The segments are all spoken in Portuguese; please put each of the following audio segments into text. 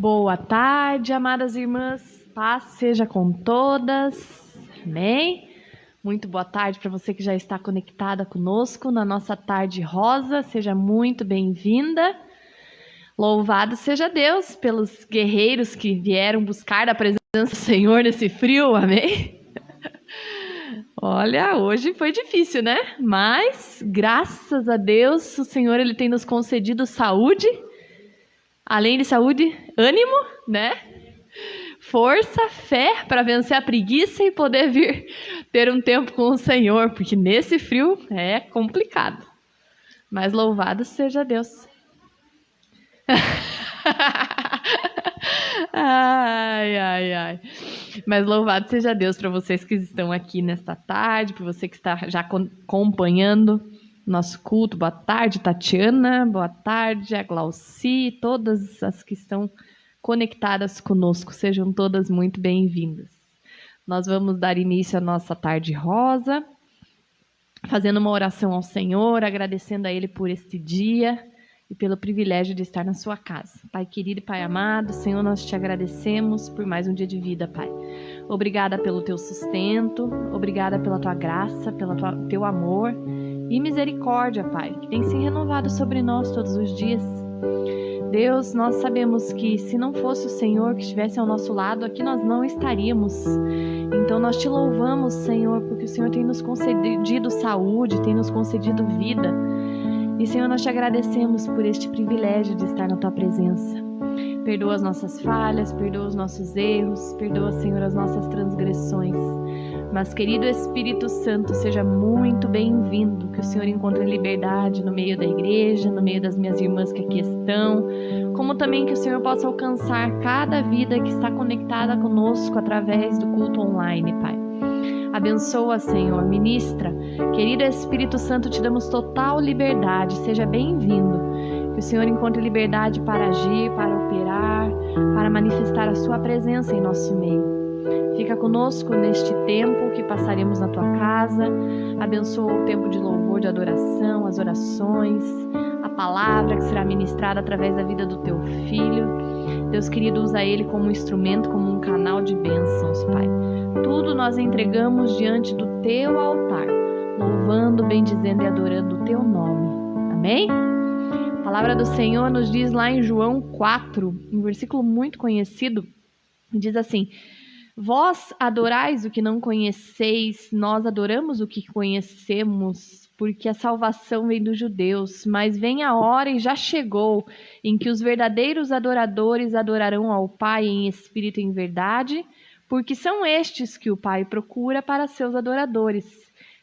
Boa tarde, amadas irmãs. Paz seja com todas. Amém? Muito boa tarde para você que já está conectada conosco na nossa tarde rosa. Seja muito bem-vinda. Louvado seja Deus pelos guerreiros que vieram buscar a presença do Senhor nesse frio. Amém? Olha, hoje foi difícil, né? Mas, graças a Deus, o Senhor ele tem nos concedido saúde. Além de saúde, ânimo, né? Força, fé para vencer a preguiça e poder vir ter um tempo com o Senhor, porque nesse frio é complicado. Mas louvado seja Deus. Ai. Mas louvado seja Deus para vocês que estão aqui nesta tarde, para você que está já acompanhando nosso culto. Boa tarde, Tatiana. Boa tarde, a Glauci. Todas as que estão conectadas conosco. Sejam todas muito bem-vindas. Nós vamos dar início à nossa tarde rosa, fazendo uma oração ao Senhor, agradecendo a Ele por este dia e pelo privilégio de estar na sua casa. Pai querido e Pai amado, Senhor, nós te agradecemos por mais um dia de vida, Pai. Obrigada pelo teu sustento, obrigada pela tua graça, pelo teu amor e misericórdia, Pai, que tem se renovado sobre nós todos os dias. Deus, nós sabemos que se não fosse o Senhor que estivesse ao nosso lado, aqui nós não estaríamos. Então nós te louvamos, Senhor, porque o Senhor tem nos concedido saúde, tem nos concedido vida. E, Senhor, nós te agradecemos por este privilégio de estar na tua presença. Perdoa as nossas falhas, perdoa os nossos erros, perdoa, Senhor, as nossas transgressões. Mas, querido Espírito Santo, seja muito bem-vindo, que o Senhor encontre liberdade no meio da igreja, no meio das minhas irmãs que aqui estão, como também que o Senhor possa alcançar cada vida que está conectada conosco através do culto online, Pai. Abençoa, Senhor, ministra. Querido Espírito Santo, te damos total liberdade, seja bem-vindo. Que o Senhor encontre liberdade para agir, para operar, para manifestar a sua presença em nosso meio. Fica conosco neste tempo que passaremos na tua casa. Abençoa o tempo de louvor, de adoração, as orações, a palavra que será ministrada através da vida do teu filho. Deus querido, usa ele como um instrumento, como um canal de bênçãos, Pai. Tudo nós entregamos diante do teu altar, louvando, bendizendo e adorando o teu nome. Amém? A palavra do Senhor nos diz lá em João 4, um versículo muito conhecido, diz assim: vós adorais o que não conheceis, nós adoramos o que conhecemos, porque a salvação vem dos judeus. Mas vem a hora, e já chegou, em que os verdadeiros adoradores adorarão ao Pai em espírito e em verdade, porque são estes que o Pai procura para seus adoradores.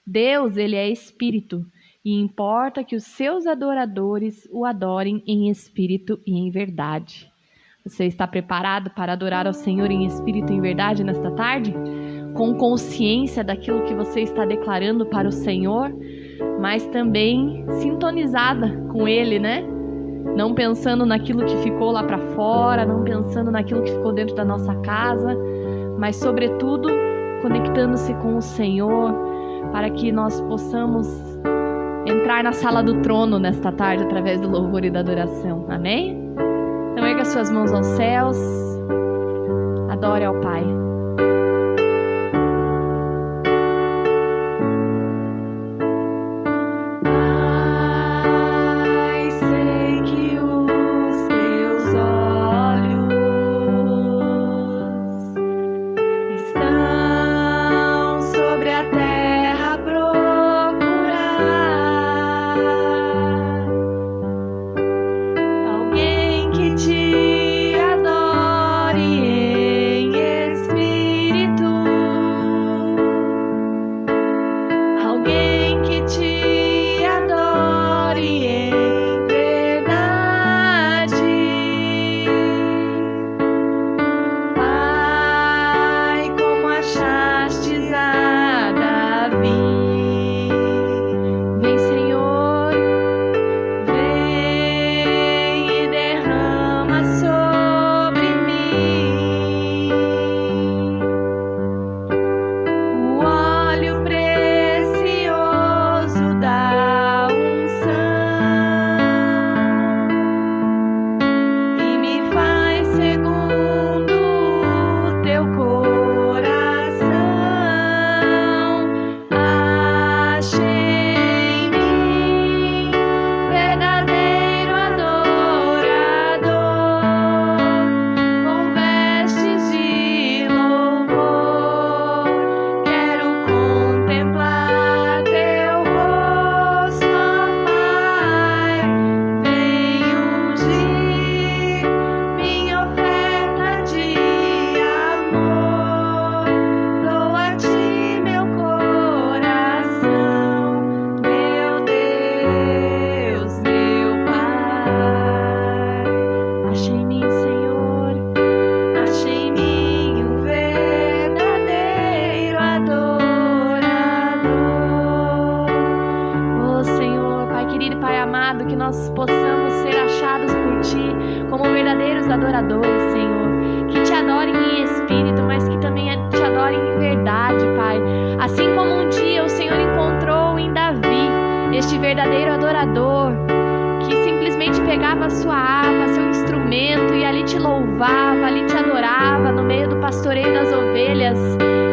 Deus, ele é espírito, e importa que os seus adoradores o adorem em espírito e em verdade. Você está preparado para adorar ao Senhor em espírito e em verdade nesta tarde? Com consciência daquilo que você está declarando para o Senhor, mas também sintonizada com Ele, né? Não pensando naquilo que ficou lá para fora, não pensando naquilo que ficou dentro da nossa casa, mas sobretudo conectando-se com o Senhor, para que nós possamos entrar na sala do trono nesta tarde através do louvor e da adoração. Amém? Então erga suas mãos aos céus, adore ao Pai. Te adore em espírito. adoradores, Senhor, que te adorem em espírito, mas que também te adorem em verdade, Pai. Assim como um dia o Senhor encontrou em Davi este verdadeiro adorador, que simplesmente pegava a sua harpa, seu instrumento, e ali te louvava, ali te adorava no meio do pastoreio das ovelhas.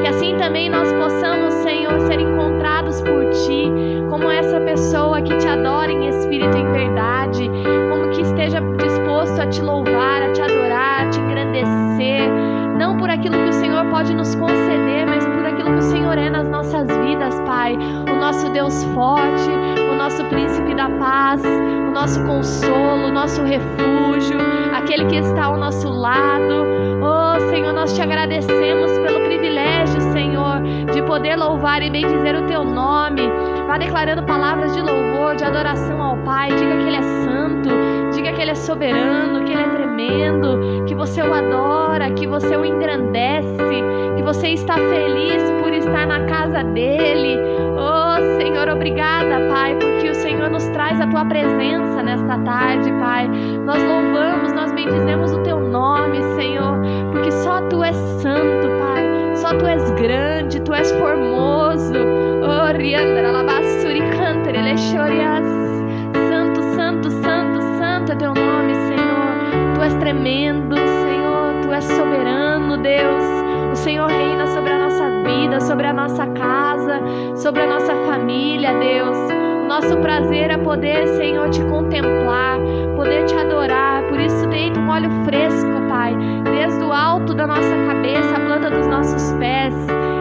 Que assim também nós possamos, Senhor, ser encontrados por Ti, como essa pessoa que te adora em espírito e em verdade, como que esteja disposto a te louvar, a te adorar, a te engrandecer, não por aquilo que o Senhor pode nos conceder, mas por aquilo que o Senhor é nas nossas vidas, Pai. O nosso Deus forte, o nosso príncipe da paz, o nosso consolo, o nosso refúgio, aquele que está ao nosso lado. Oh, Senhor, nós te agradecemos pelo privilégio, Senhor, de poder louvar e bendizer o Teu nome. Vá declarando palavras de louvor, de adoração ao Pai. Diga que Ele é santo, diga que Ele é soberano, que Ele é tremendo, que você o adora, que você o engrandece, que você está feliz por estar na casa dEle. Oh, Senhor, obrigada, Pai, porque o Senhor nos traz a Tua presença nesta tarde, Pai. Nós louvamos, nós bendizemos o Teu nome, Senhor, porque só Tu és santo, Pai. Só Tu és grande, Tu és formoso. Oh, riandra, alabassuri, cantere, lechorias. Santo, santo, santo, santo é Teu nome, Senhor. Tu és tremendo, Senhor. Tu és soberano, Deus. O Senhor reina sobre a nossa vida, sobre a nossa casa, sobre a nossa família, Deus. O nosso prazer é poder, Senhor, Te contemplar, poder Te adorar. Por isso, deita um óleo fresco, Pai, desde o alto da nossa cabeça, a planta dos nossos pés,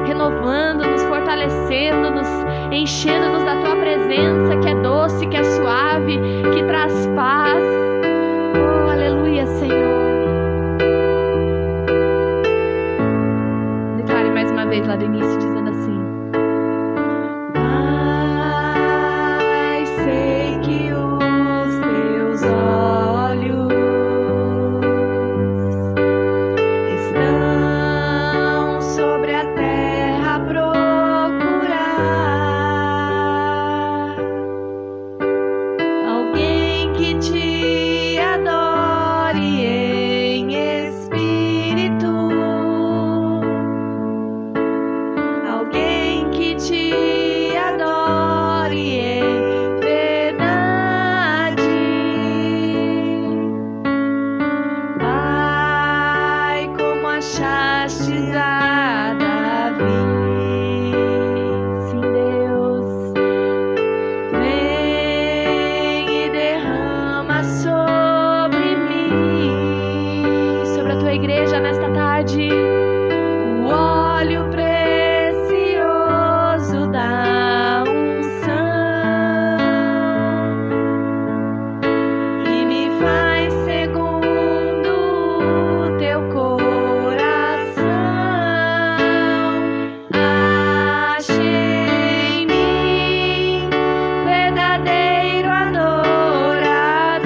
renovando-nos, fortalecendo-nos, enchendo-nos da Tua presença, que é doce, que é suave, que traz paz. Oh, aleluia, Senhor. Declare mais uma vez lá do início, dizendo assim: Pai, sei que os Teus olhos estão sobre a terra a procurar alguém que Te adore em espírito, alguém que Te adore em verdade. Pai, como achastes a Davi, sim, Deus, vem e derrama sobre mim, sobre a Tua igreja nesta tarde, o óleo precioso da unção, e me faz segundo o Teu coração. Achei em mim verdadeiro adorador,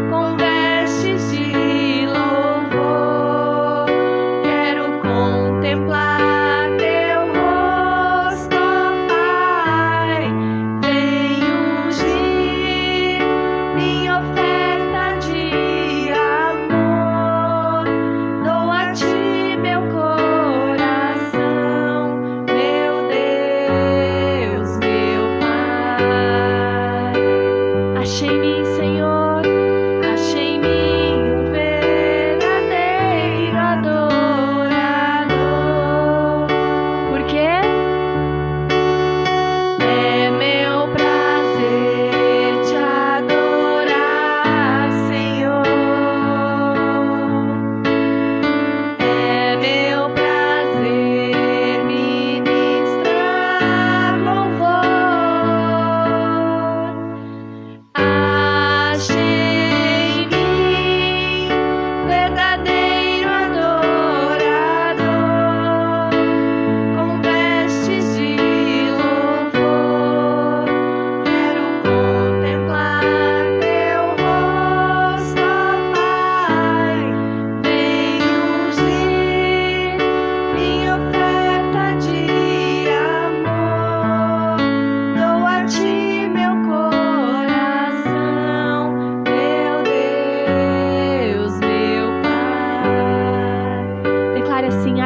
com vestes de louvor, quero com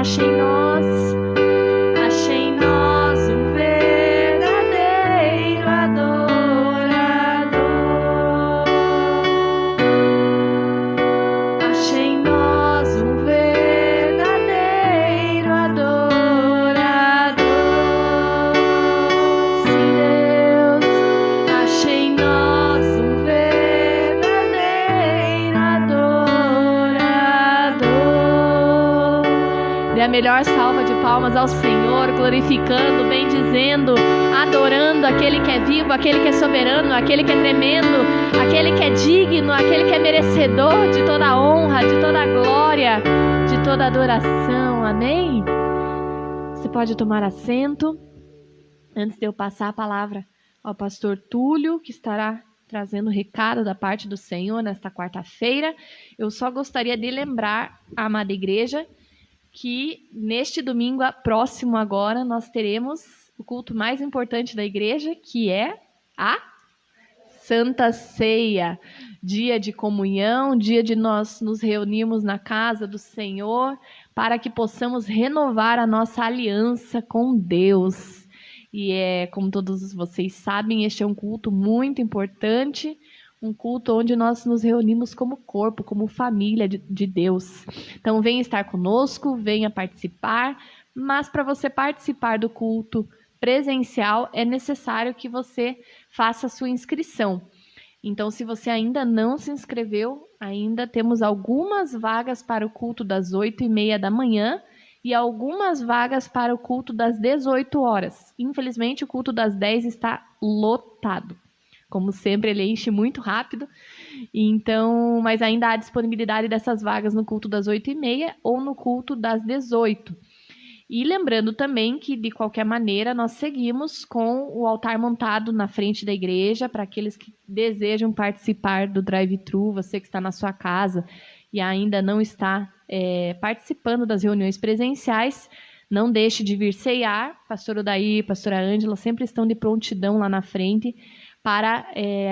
Ache em nós um verdadeiro adorador. Ache em nós um verdadeiro adorador. Sim, Deus, ache em nós um verdadeiro adorador. Dê a melhor salva de palmas ao Senhor, glorificando, bendizendo, adorando aquele que é vivo, aquele que é soberano, aquele que é tremendo, aquele que é digno, aquele que é merecedor de toda a honra, de toda a glória, de toda a adoração. Amém? Você pode tomar assento. Antes de eu passar a palavra ao pastor Túlio, que estará trazendo recado da parte do Senhor nesta quarta-feira, eu só gostaria de lembrar a amada igreja que neste domingo próximo agora nós teremos o culto mais importante da igreja, que é a Santa Ceia, dia de comunhão, dia de nós nos reunirmos na casa do Senhor para que possamos renovar a nossa aliança com Deus. E como todos vocês sabem, este é um culto muito importante, um culto onde nós nos reunimos como corpo, como família de Deus. Então, venha estar conosco, venha participar, mas para você participar do culto presencial, é necessário que você faça a sua inscrição. Então, se você ainda não se inscreveu, ainda temos algumas vagas para o culto das 8h30 da manhã e algumas vagas para o culto das 18 horas. Infelizmente, o culto das 10 está lotado. Como sempre, ele enche muito rápido, então, mas ainda há disponibilidade dessas vagas no culto das 8h30 ou no culto das 18. E lembrando também que, de qualquer maneira, nós seguimos com o altar montado na frente da igreja para aqueles que desejam participar do drive-thru, você que está na sua casa e ainda não está participando das reuniões presenciais, não deixe de vir ceiar. Pastor Odair, pastora Ângela sempre estão de prontidão lá na frente para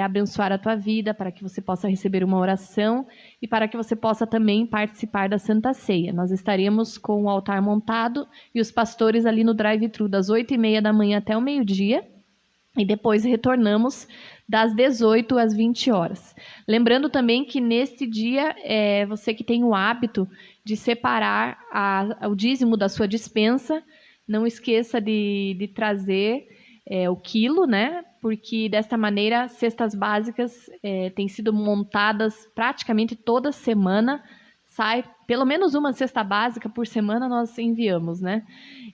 abençoar a tua vida, para que você possa receber uma oração e para que você possa também participar da Santa Ceia. Nós estaremos com o altar montado e os pastores ali no drive-thru das 8h30 da manhã até o meio-dia e depois retornamos das 18 às 20 horas. Lembrando também que neste dia, você que tem o hábito de separar o dízimo da sua despensa, não esqueça de trazer o quilo, né? Porque desta maneira, cestas básicas têm sido montadas praticamente toda semana. Sai pelo menos uma cesta básica por semana nós enviamos, né?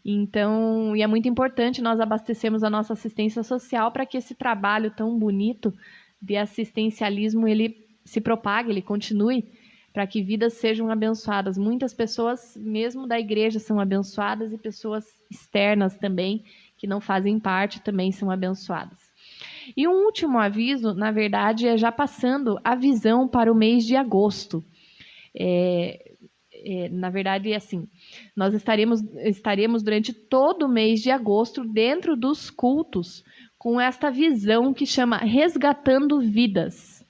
Então, e é muito importante nós abastecermos a nossa assistência social para que esse trabalho tão bonito de assistencialismo ele se propague, ele continue, para que vidas sejam abençoadas. Muitas pessoas, mesmo da igreja, são abençoadas e pessoas externas também, que não fazem parte, também são abençoadas. E um último aviso, na verdade, é já passando a visão para o mês de agosto. Na verdade, é assim, nós estaremos durante todo o mês de agosto dentro dos cultos com esta visão que chama Resgatando Vidas.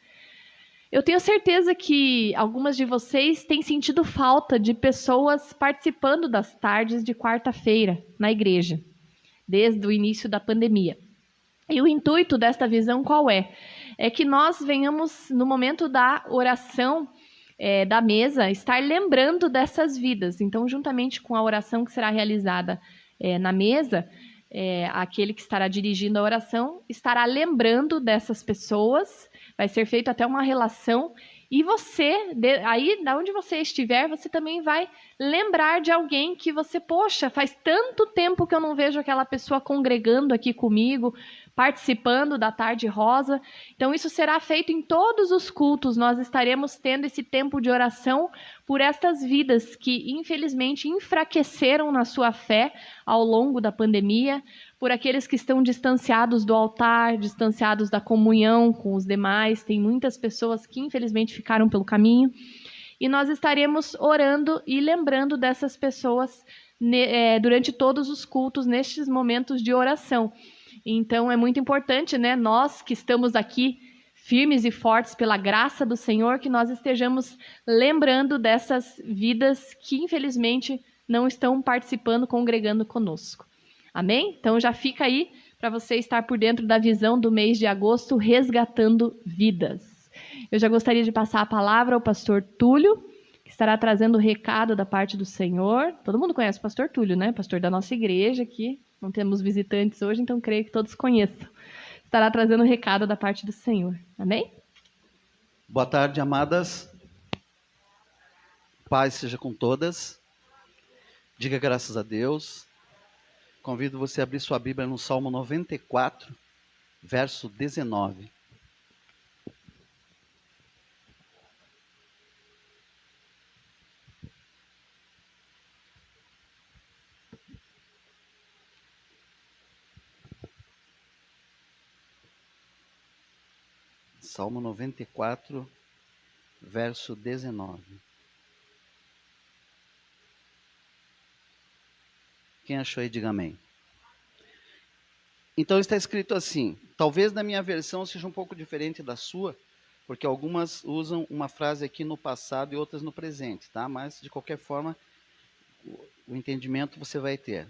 Eu tenho certeza que algumas de vocês têm sentido falta de pessoas participando das tardes de quarta-feira na igreja, desde o início da pandemia. E o intuito desta visão qual é? É que nós venhamos, no momento da oração da mesa, estar lembrando dessas vidas. Então, juntamente com a oração que será realizada na mesa, aquele que estará dirigindo a oração estará lembrando dessas pessoas, vai ser feita até uma relação, e você, aí da onde você estiver, você também vai lembrar de alguém que você, poxa, faz tanto tempo que eu não vejo aquela pessoa congregando aqui comigo, participando da Tarde Rosa. Então, isso será feito em todos os cultos. Nós estaremos tendo esse tempo de oração por estas vidas que, infelizmente, enfraqueceram na sua fé ao longo da pandemia, por aqueles que estão distanciados do altar, distanciados da comunhão com os demais. Tem muitas pessoas que, infelizmente, ficaram pelo caminho. E nós estaremos orando e lembrando dessas pessoas durante todos os cultos, nestes momentos de oração. Então, é muito importante, né, nós que estamos aqui firmes e fortes pela graça do Senhor, que nós estejamos lembrando dessas vidas que, infelizmente, não estão participando, congregando conosco. Amém? Então já fica aí para você estar por dentro da visão do mês de agosto, resgatando vidas. Eu já gostaria de passar a palavra ao pastor Túlio, que estará trazendo o recado da parte do Senhor. Todo mundo conhece o pastor Túlio, né? Pastor da nossa igreja aqui. Não temos visitantes hoje, então creio que todos conheçam. Estará trazendo o recado da parte do Senhor. Amém? Boa tarde, amadas. Paz seja com todas. Diga graças a Deus. Convido você a abrir sua Bíblia no Salmo 94, verso 19. Salmo 94, verso 19. Quem achou aí, diga amém. Então está escrito assim, talvez na minha versão seja um pouco diferente da sua, porque algumas usam uma frase aqui no passado e outras no presente, tá? Mas de qualquer forma, o entendimento você vai ter.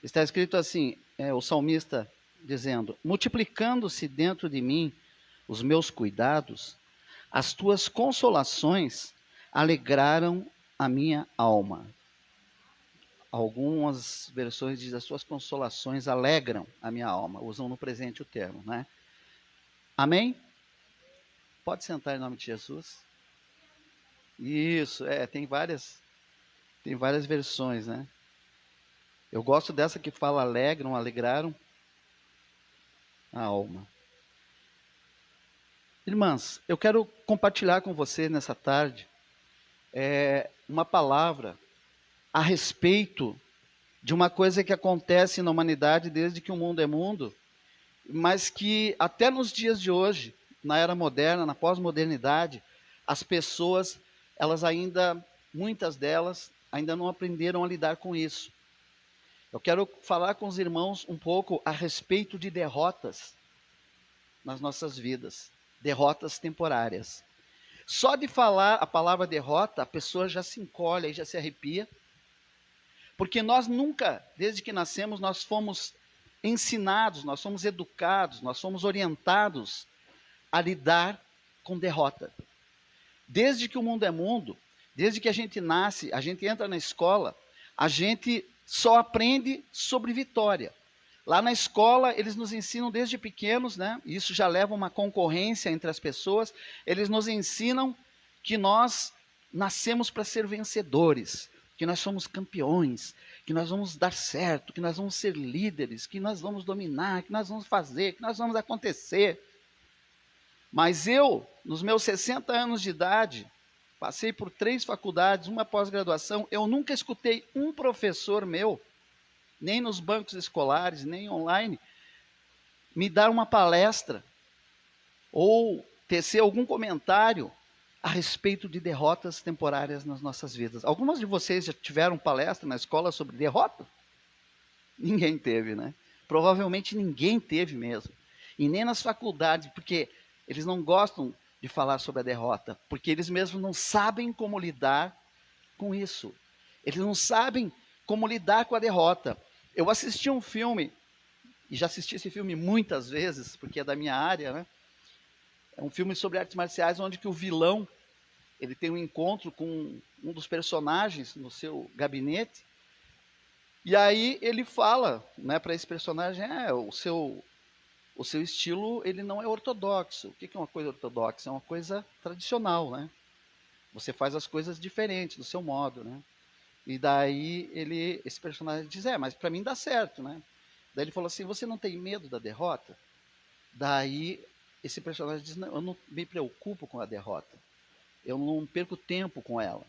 Está escrito assim, o salmista dizendo, multiplicando-se dentro de mim os meus cuidados, as tuas consolações alegraram a minha alma. Algumas versões dizem, as tuas consolações alegram a minha alma. Usam no presente o termo, né? Amém? Pode sentar em nome de Jesus. Isso, tem várias versões, né? Eu gosto dessa que fala alegram, alegraram a alma. Irmãs, eu quero compartilhar com vocês nessa tarde uma palavra a respeito de uma coisa que acontece na humanidade desde que o mundo é mundo, mas que até nos dias de hoje, na era moderna, na pós-modernidade, as pessoas, muitas delas, ainda não aprenderam a lidar com isso. Eu quero falar com os irmãos um pouco a respeito de derrotas nas nossas vidas, derrotas temporárias. Só de falar a palavra derrota, a pessoa já se encolhe e já se arrepia, porque nós nunca, desde que nascemos, nós fomos ensinados, nós somos educados, nós somos orientados a lidar com derrota. Desde que o mundo é mundo, desde que a gente nasce, a gente entra na escola, a gente só aprende sobre vitória. Lá na escola, eles nos ensinam desde pequenos, né? Isso já leva uma concorrência entre as pessoas. Eles nos ensinam que nós nascemos para ser vencedores, que nós somos campeões, que nós vamos dar certo, que nós vamos ser líderes, que nós vamos dominar, que nós vamos fazer, que nós vamos acontecer. Mas eu, nos meus 60 anos de idade, passei por 3 faculdades, uma pós-graduação, eu nunca escutei um professor meu, nem nos bancos escolares, nem online, me dar uma palestra ou tecer algum comentário a respeito de derrotas temporárias nas nossas vidas. Algumas de vocês já tiveram palestra na escola sobre derrota? Ninguém teve, né? Provavelmente ninguém teve mesmo. E nem nas faculdades, porque eles não gostam de falar sobre a derrota, porque eles mesmos não sabem como lidar com isso. Eles não sabem como lidar com a derrota. Eu assisti um filme, e já assisti esse filme muitas vezes, porque é da minha área, né? É um filme sobre artes marciais, onde que o vilão, ele tem um encontro com um dos personagens no seu gabinete, e aí ele fala, né, para esse personagem, o seu estilo, ele não é ortodoxo. O que é uma coisa ortodoxa? É uma coisa tradicional, né? Você faz as coisas diferentes, do seu modo, né? E daí esse personagem diz, mas para mim dá certo, né? Daí ele falou assim, você não tem medo da derrota? Daí esse personagem diz, não, eu não me preocupo com a derrota. Eu não perco tempo com ela.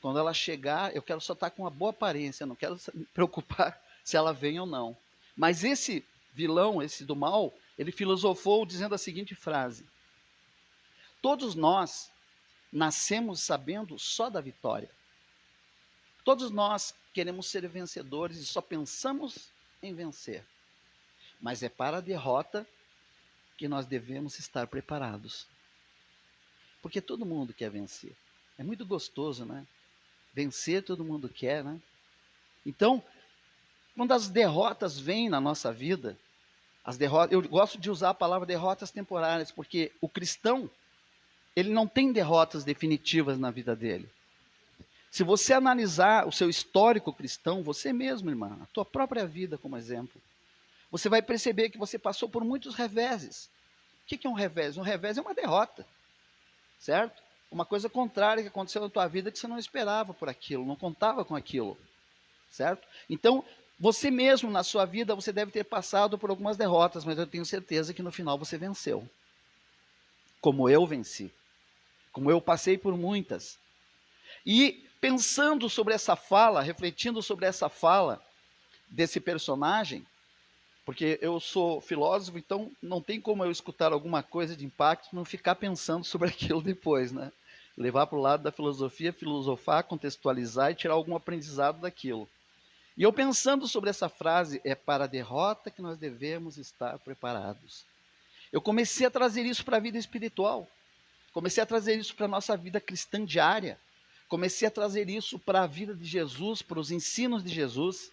Quando ela chegar, eu quero só estar com uma boa aparência, eu não quero me preocupar se ela vem ou não. Mas esse vilão, esse do mal, ele filosofou dizendo a seguinte frase: todos nós nascemos sabendo só da vitória. Todos nós queremos ser vencedores e só pensamos em vencer. Mas é para a derrota que nós devemos estar preparados. Porque todo mundo quer vencer. É muito gostoso, né? Vencer todo mundo quer, né? Então, quando as derrotas vêm na nossa vida, eu gosto de usar a palavra derrotas temporárias, porque o cristão, ele não tem derrotas definitivas na vida dele. Se você analisar o seu histórico cristão, você mesmo, irmã, a tua própria vida como exemplo, você vai perceber que você passou por muitos reveses. O que é um revés? Um revés é uma derrota, certo? Uma coisa contrária que aconteceu na tua vida que você não esperava por aquilo, não contava com aquilo, certo? Então, você mesmo na sua vida, você deve ter passado por algumas derrotas, mas eu tenho certeza que no final você venceu. Como eu venci. Como eu passei por muitas. E pensando sobre essa fala, refletindo sobre essa fala desse personagem, porque eu sou filósofo, então não tem como eu escutar alguma coisa de impacto e não ficar pensando sobre aquilo depois, né? Levar para o lado da filosofia, filosofar, contextualizar e tirar algum aprendizado daquilo. E eu pensando sobre essa frase, é para a derrota que nós devemos estar preparados. Eu comecei a trazer isso para a vida espiritual. Comecei a trazer isso para a nossa vida cristã diária. Comecei a trazer isso para a vida de Jesus, para os ensinos de Jesus.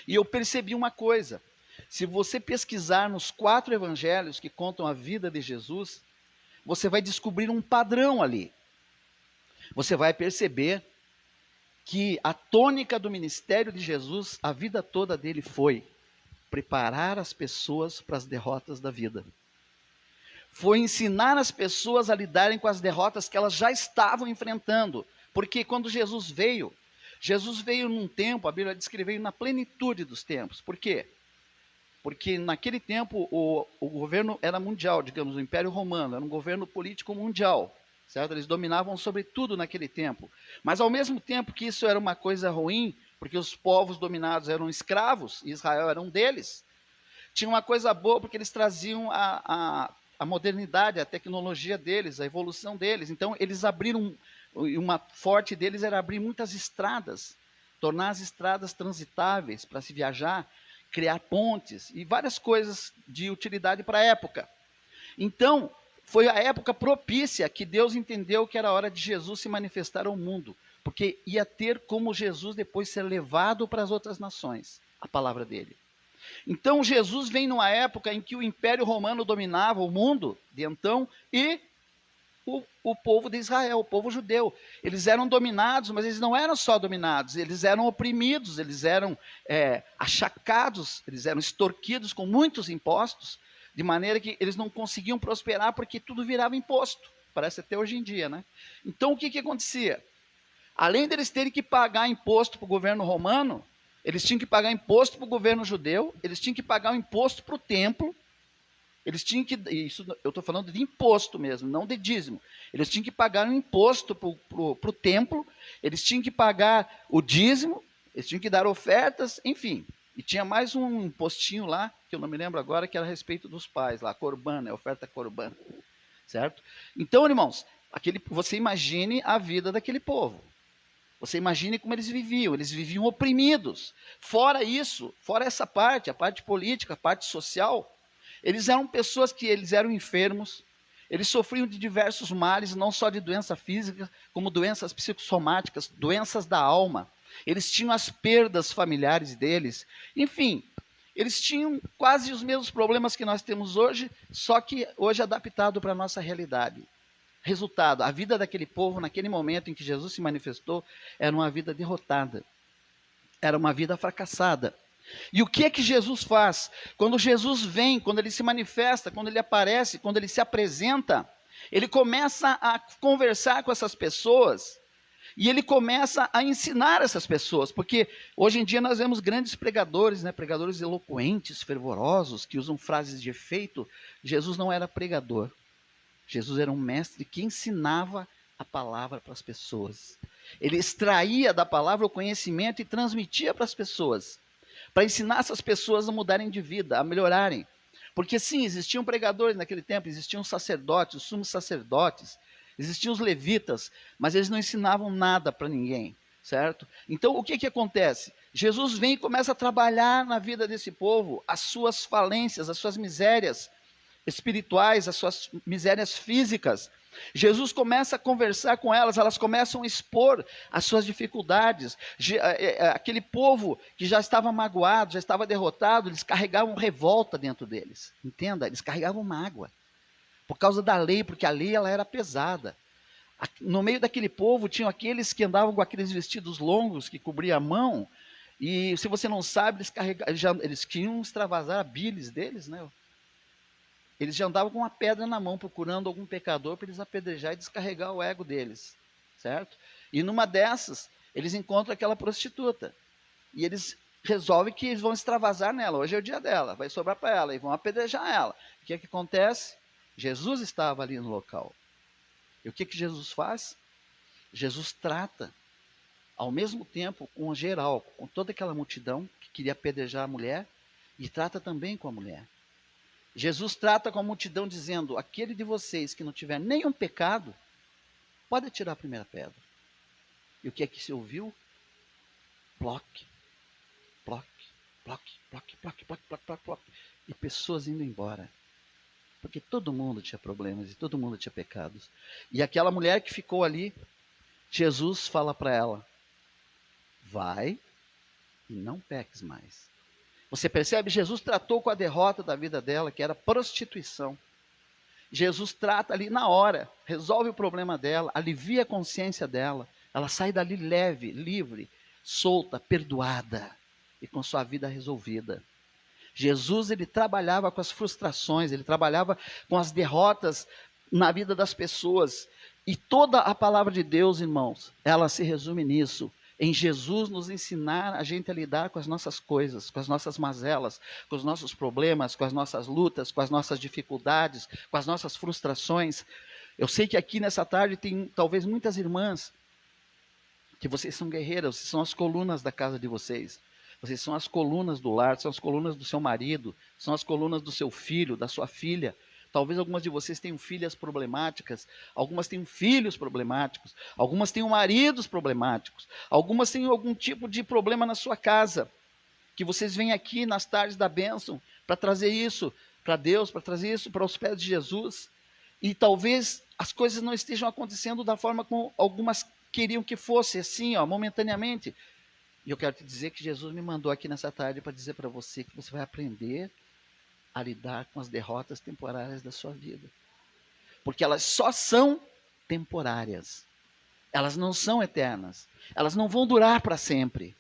E eu percebi uma coisa. Se você pesquisar nos 4 evangelhos que contam a vida de Jesus, você vai descobrir um padrão ali. Você vai perceber que a tônica do ministério de Jesus, a vida toda dele foi preparar as pessoas para as derrotas da vida. Foi ensinar as pessoas a lidarem com as derrotas que elas já estavam enfrentando. Porque quando Jesus veio num tempo, a Bíblia diz que ele veio na plenitude dos tempos. Por quê? Porque naquele tempo o governo era mundial, digamos, o Império Romano, era um governo político mundial. Certo? Eles dominavam sobre tudo naquele tempo. Mas ao mesmo tempo que isso era uma coisa ruim, porque os povos dominados eram escravos, e Israel era um deles, tinha uma coisa boa porque eles traziam a modernidade, a tecnologia deles, a evolução deles. Então eles abriram, uma forte deles era abrir muitas estradas, tornar as estradas transitáveis para se viajar, criar pontes e várias coisas de utilidade para a época. Então, foi a época propícia que Deus entendeu que era a hora de Jesus se manifestar ao mundo, porque ia ter como Jesus depois ser levado para as outras nações, a palavra dele. Então Jesus vem numa época em que o Império Romano dominava o mundo de então e o povo de Israel, o povo judeu. Eles eram dominados, mas eles não eram só dominados, eles eram oprimidos, eles eram achacados, eles eram extorquidos com muitos impostos, de maneira que eles não conseguiam prosperar porque tudo virava imposto. Parece até hoje em dia, né? Então o que acontecia? Além deles terem que pagar imposto para o governo romano, eles tinham que pagar imposto para o governo judeu, eles tinham que pagar o imposto para o templo, eles tinham que, isso eu estou falando de imposto mesmo, não de dízimo, eles tinham que pagar um imposto para o templo, eles tinham que pagar o dízimo, eles tinham que dar ofertas, enfim. E tinha mais um postinho lá, que eu não me lembro agora, que era a respeito dos pais, lá, Corban, oferta Corban, certo? Então, irmãos, você imagine a vida daquele povo. Você imagine como eles viviam oprimidos. Fora isso, fora essa parte, a parte política, a parte social, eles eram pessoas que eles eram enfermos, eles sofriam de diversos males, não só de doença física, como doenças psicossomáticas, doenças da alma. Eles tinham as perdas familiares deles. Enfim, eles tinham quase os mesmos problemas que nós temos hoje, só que hoje adaptado para a nossa realidade. Resultado, a vida daquele povo, naquele momento em que Jesus se manifestou, era uma vida derrotada. Era uma vida fracassada. E o que é que Jesus faz? Quando Jesus vem, quando ele se manifesta, quando ele aparece, quando ele se apresenta, ele começa a conversar com essas pessoas e ele começa a ensinar essas pessoas, porque hoje em dia nós vemos grandes pregadores, né? Pregadores eloquentes, fervorosos, que usam frases de efeito. Jesus não era pregador. Jesus era um mestre que ensinava a palavra para as pessoas. Ele extraía da palavra o conhecimento e transmitia para as pessoas, para ensinar essas pessoas a mudarem de vida, a melhorarem. Porque sim, existiam pregadores naquele tempo, existiam sacerdotes, os sumos sacerdotes, existiam os levitas, mas eles não ensinavam nada para ninguém, certo? Então o que acontece? Jesus vem e começa a trabalhar na vida desse povo, as suas falências, as suas misérias espirituais, as suas misérias físicas, Jesus começa a conversar com elas, elas começam a expor as suas dificuldades. Aquele povo que já estava magoado, já estava derrotado, eles carregavam revolta dentro deles. Entenda? Eles carregavam mágoa. Por causa da lei, porque a lei ela era pesada. No meio daquele povo tinham aqueles que andavam com aqueles vestidos longos que cobriam a mão. E se você não sabe, eles queriam extravasar a bilis deles, né? Eles já andavam com uma pedra na mão, procurando algum pecador para eles apedrejar e descarregar o ego deles, certo? E numa dessas, eles encontram aquela prostituta. E eles resolvem que eles vão extravasar nela. Hoje é o dia dela, vai sobrar para ela, e vão apedrejar ela. O que é que acontece? Jesus estava ali no local. E o que Jesus faz? Jesus trata, ao mesmo tempo, com geral, com toda aquela multidão que queria apedrejar a mulher, e trata também com a mulher. Jesus trata com a multidão dizendo, aquele de vocês que não tiver nenhum pecado, pode tirar a primeira pedra. E o que é que se ouviu? Ploque, ploque, ploque, ploque, ploque, ploque, ploque, ploque, ploque. E pessoas indo embora. Porque todo mundo tinha problemas e todo mundo tinha pecados. E aquela mulher que ficou ali, Jesus fala para ela, vai e não peques mais. Você percebe? Jesus tratou com a derrota da vida dela, que era prostituição. Jesus trata ali na hora, resolve o problema dela, alivia a consciência dela. Ela sai dali leve, livre, solta, perdoada e com sua vida resolvida. Jesus, ele trabalhava com as frustrações, ele trabalhava com as derrotas na vida das pessoas. E toda a palavra de Deus, irmãos, ela se resume nisso. Em Jesus nos ensinar a gente a lidar com as nossas coisas, com as nossas mazelas, com os nossos problemas, com as nossas lutas, com as nossas dificuldades, com as nossas frustrações. Eu sei que aqui nessa tarde tem talvez muitas irmãs, que vocês são guerreiras, vocês são as colunas da casa de vocês. Vocês são as colunas do lar, são as colunas do seu marido, são as colunas do seu filho, da sua filha. Talvez algumas de vocês tenham filhas problemáticas, algumas tenham filhos problemáticos, algumas tenham maridos problemáticos, algumas tenham algum tipo de problema na sua casa, que vocês vêm aqui nas tardes da bênção para trazer isso para Deus, para trazer isso para os pés de Jesus, e talvez as coisas não estejam acontecendo da forma como algumas queriam que fosse, assim, momentaneamente. E eu quero te dizer que Jesus me mandou aqui nessa tarde para dizer para você que você vai aprender a lidar com as derrotas temporárias da sua vida. Porque elas só são temporárias. Elas não são eternas. Elas não vão durar para sempre.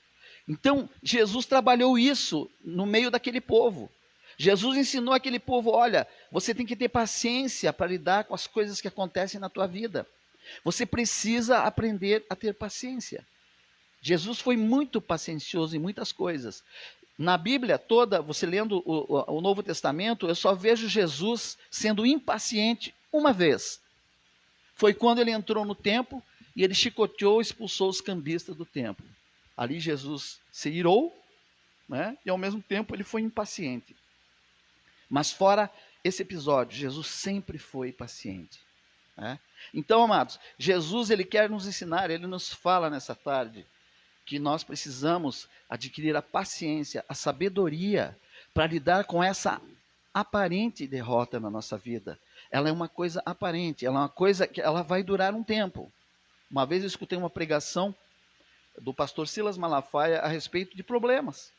Então, Jesus trabalhou isso no meio daquele povo. Jesus ensinou aquele povo, olha, você tem que ter paciência para lidar com as coisas que acontecem na tua vida. Você precisa aprender a ter paciência. Jesus foi muito paciencioso em muitas coisas. Na Bíblia toda, você lendo o Novo Testamento, eu só vejo Jesus sendo impaciente uma vez. Foi quando ele entrou no templo e ele chicoteou e expulsou os cambistas do templo. Ali Jesus se irou, né? E ao mesmo tempo ele foi impaciente. Mas fora esse episódio, Jesus sempre foi paciente. Né? Então, amados, Jesus ele quer nos ensinar, ele nos fala nessa tarde, que nós precisamos adquirir a paciência, a sabedoria para lidar com essa aparente derrota na nossa vida. Ela é uma coisa aparente, ela é uma coisa que ela vai durar um tempo. Uma vez eu escutei uma pregação do pastor Silas Malafaia a respeito de problemas.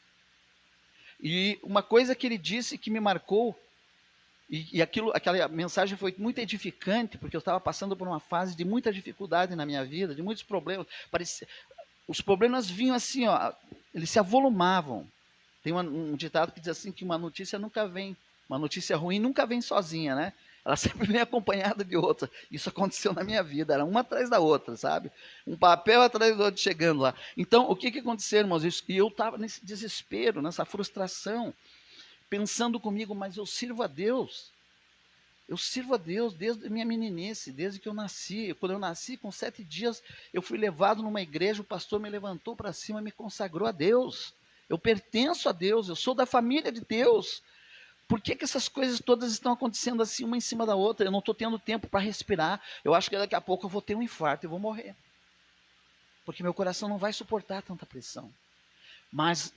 E uma coisa que ele disse que me marcou, aquela mensagem foi muito edificante, porque eu estava passando por uma fase de muita dificuldade na minha vida, de muitos problemas. Os problemas vinham assim, eles se avolumavam. Tem um ditado que diz assim, que uma notícia nunca vem, uma notícia ruim nunca vem sozinha, né? Ela sempre vem acompanhada de outra. Isso aconteceu na minha vida, era uma atrás da outra, sabe? Um papel atrás do outro chegando lá. Então, o que aconteceu, irmãos? E eu estava nesse desespero, nessa frustração, pensando comigo, mas eu sirvo a Deus. Eu sirvo a Deus desde a minha meninice, desde que eu nasci. Quando eu nasci, com 7 dias, eu fui levado numa igreja, o pastor me levantou para cima e me consagrou a Deus. Eu pertenço a Deus, eu sou da família de Deus. Por que essas coisas todas estão acontecendo assim, uma em cima da outra? Eu não estou tendo tempo para respirar. Eu acho que daqui a pouco eu vou ter um infarto e vou morrer. Porque meu coração não vai suportar tanta pressão. Mas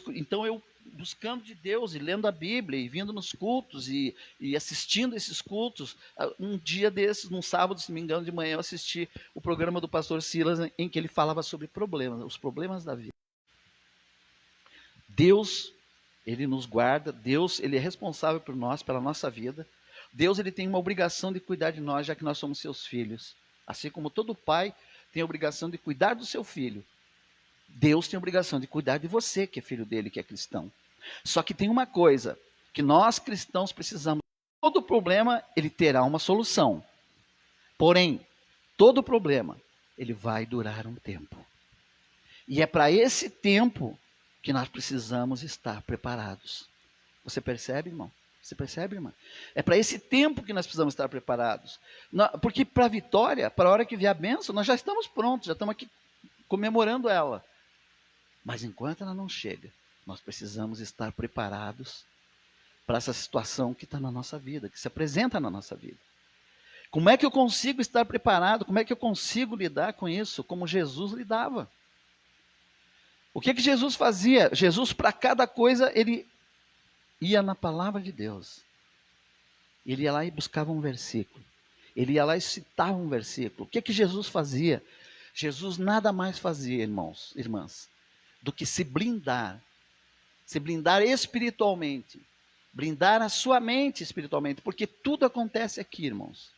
então eu buscando de Deus e lendo a Bíblia e vindo nos cultos e assistindo esses cultos. Um dia desses, num sábado, se não me engano, de manhã, eu assisti o programa do pastor Silas, em que ele falava sobre problemas, os problemas da vida. Deus, ele nos guarda, Deus, ele é responsável por nós, pela nossa vida. Deus, ele tem uma obrigação de cuidar de nós, já que nós somos seus filhos. Assim como todo pai tem a obrigação de cuidar do seu filho, Deus tem a obrigação de cuidar de você, que é filho dele, que é cristão. Só que tem uma coisa, que nós cristãos precisamos. Todo problema, ele terá uma solução. Porém, todo problema, ele vai durar um tempo. E é para esse tempo que nós precisamos estar preparados. Você percebe, irmão? Você percebe, irmã? É para esse tempo que nós precisamos estar preparados. Porque para a vitória, para a hora que vier a bênção, nós já estamos prontos, já estamos aqui comemorando ela. Mas enquanto ela não chega, nós precisamos estar preparados para essa situação que está na nossa vida, que se apresenta na nossa vida. Como é que eu consigo estar preparado? Como é que eu consigo lidar com isso? Como Jesus lidava. O que Jesus fazia? Jesus, para cada coisa, ele ia na palavra de Deus. Ele ia lá e buscava um versículo. Ele ia lá e citava um versículo. O que Jesus fazia? Jesus nada mais fazia, irmãos, irmãs, do que se blindar espiritualmente, blindar a sua mente espiritualmente, porque tudo acontece aqui, irmãos.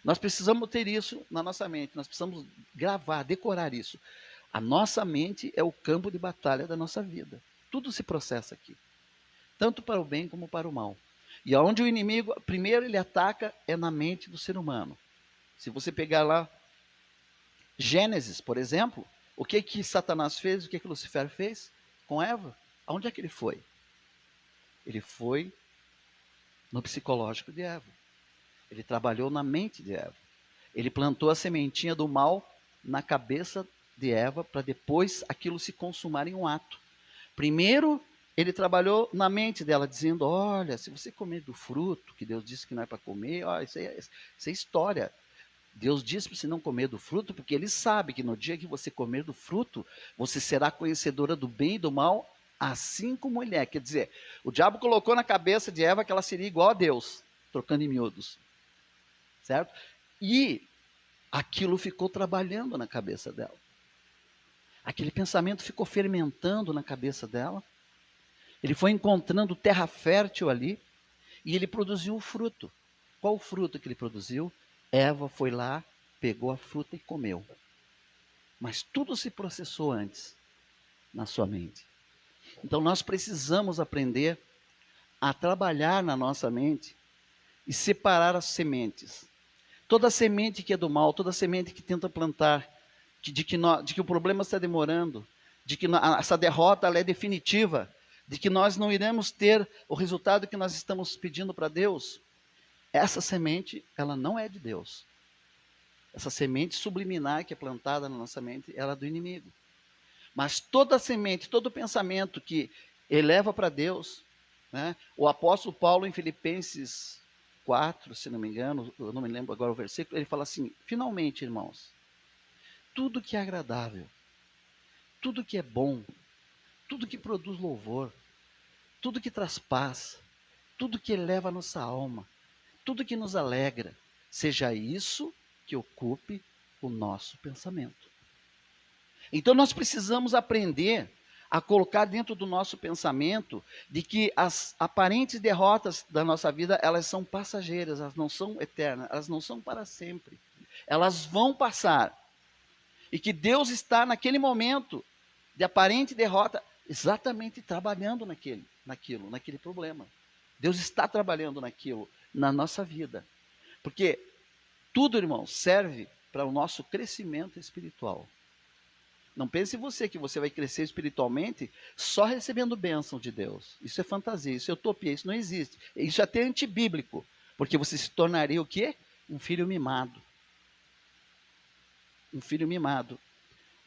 Nós precisamos ter isso na nossa mente, nós precisamos gravar, decorar isso. A nossa mente é o campo de batalha da nossa vida. Tudo se processa aqui, tanto para o bem como para o mal. E aonde o inimigo, primeiro ele ataca, é na mente do ser humano. Se você pegar lá Gênesis, por exemplo, o que Satanás fez, o que Lucifer fez com Eva? Aonde é que ele foi? Ele foi no psicológico de Eva. Ele trabalhou na mente de Eva. Ele plantou a sementinha do mal na cabeça de Eva para depois aquilo se consumar em um ato. Primeiro, ele trabalhou na mente dela, dizendo, olha, se você comer do fruto, que Deus disse que não é para comer, ó, isso é história. Deus disse para você não comer do fruto, porque ele sabe que no dia que você comer do fruto, você será conhecedora do bem e do mal, assim como ele é. Quer dizer, o diabo colocou na cabeça de Eva que ela seria igual a Deus, trocando em miúdos. Certo? E aquilo ficou trabalhando na cabeça dela. Aquele pensamento ficou fermentando na cabeça dela. Ele foi encontrando terra fértil ali e ele produziu o fruto. Qual o fruto que ele produziu? Eva foi lá, pegou a fruta e comeu. Mas tudo se processou antes na sua mente. Então nós precisamos aprender a trabalhar na nossa mente e separar as sementes. Toda semente que é do mal, toda semente que tenta plantar, de que o problema está demorando, de que essa derrota ela é definitiva, de que nós não iremos ter o resultado que nós estamos pedindo para Deus, essa semente, ela não é de Deus. Essa semente subliminar que é plantada na nossa mente, ela é do inimigo. Mas toda semente, todo pensamento que eleva para Deus, né? O apóstolo Paulo em Filipenses 4, se não me engano, eu não me lembro agora o versículo, ele fala assim, finalmente, irmãos, tudo que é agradável, tudo que é bom, tudo que produz louvor, tudo que traz paz, tudo que eleva a nossa alma, tudo que nos alegra, seja isso que ocupe o nosso pensamento. Então nós precisamos aprender a colocar dentro do nosso pensamento de que as aparentes derrotas da nossa vida, elas são passageiras, elas não são eternas, elas não são para sempre. Elas vão passar. E que Deus está naquele momento de aparente derrota, exatamente trabalhando naquele problema. Deus está trabalhando naquilo, na nossa vida. Porque tudo, irmão, serve para o nosso crescimento espiritual. Não pense você que você vai crescer espiritualmente só recebendo bênção de Deus. Isso é fantasia, isso é utopia, isso não existe. Isso é até antibíblico, porque você se tornaria o quê? Um filho mimado. Um filho mimado.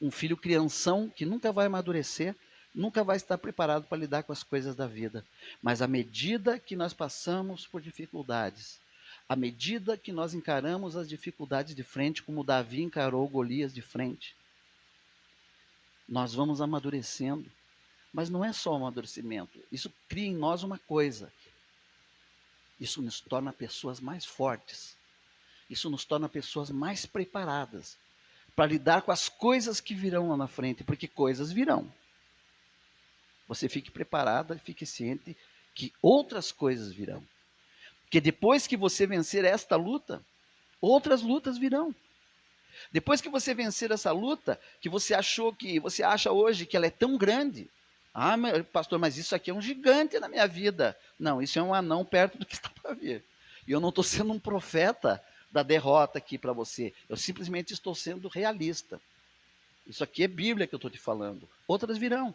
Um filho crianção que nunca vai amadurecer, nunca vai estar preparado para lidar com as coisas da vida. Mas à medida que nós passamos por dificuldades, à medida que nós encaramos as dificuldades de frente, como Davi encarou Golias de frente, nós vamos amadurecendo, Mas não é só um amadurecimento. Isso cria em nós uma coisa. Isso nos torna pessoas mais fortes. Isso nos torna pessoas mais preparadas para lidar com as coisas que virão lá na frente, porque coisas virão. Você fique preparada, fique ciente que outras coisas virão. Porque depois que você vencer esta luta, outras lutas virão. Depois que você vencer essa luta, que você acha hoje que ela é tão grande, pastor, mas isso aqui é um gigante na minha vida. Não, isso é um anão perto do que está para vir. E eu não estou sendo um profeta da derrota aqui para você. Eu simplesmente estou sendo realista. Isso aqui é Bíblia que eu estou te falando. Outras virão.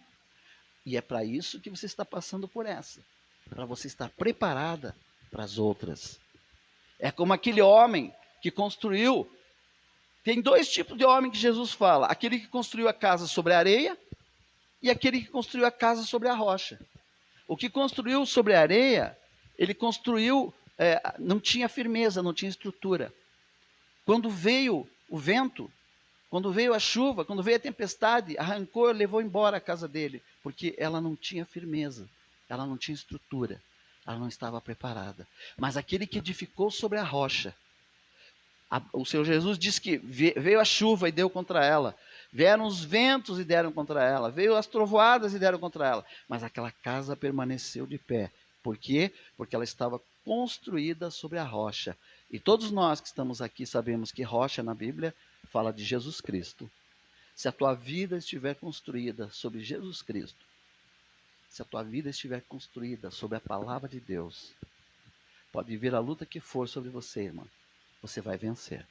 E é para isso que você está passando por essa. Para você estar preparada para as outras. É como aquele homem que construiu. Tem dois tipos de homem que Jesus fala. Aquele que construiu a casa sobre a areia e aquele que construiu a casa sobre a rocha. O que construiu sobre a areia, ele construiu, não tinha firmeza, não tinha estrutura. Quando veio o vento, quando veio a chuva, quando veio a tempestade, arrancou e levou embora a casa dele, porque ela não tinha firmeza, ela não tinha estrutura, ela não estava preparada. Mas aquele que edificou sobre a rocha, o Senhor Jesus disse que veio a chuva e deu contra ela, vieram os ventos e deram contra ela, veio as trovoadas e deram contra ela, mas aquela casa permaneceu de pé. Por quê? Porque ela estava construída sobre a rocha. E todos nós que estamos aqui sabemos que rocha na Bíblia fala de Jesus Cristo. Se a tua vida estiver construída sobre Jesus Cristo, se a tua vida estiver construída sobre a palavra de Deus, pode vir a luta que for sobre você, irmã, você vai vencer,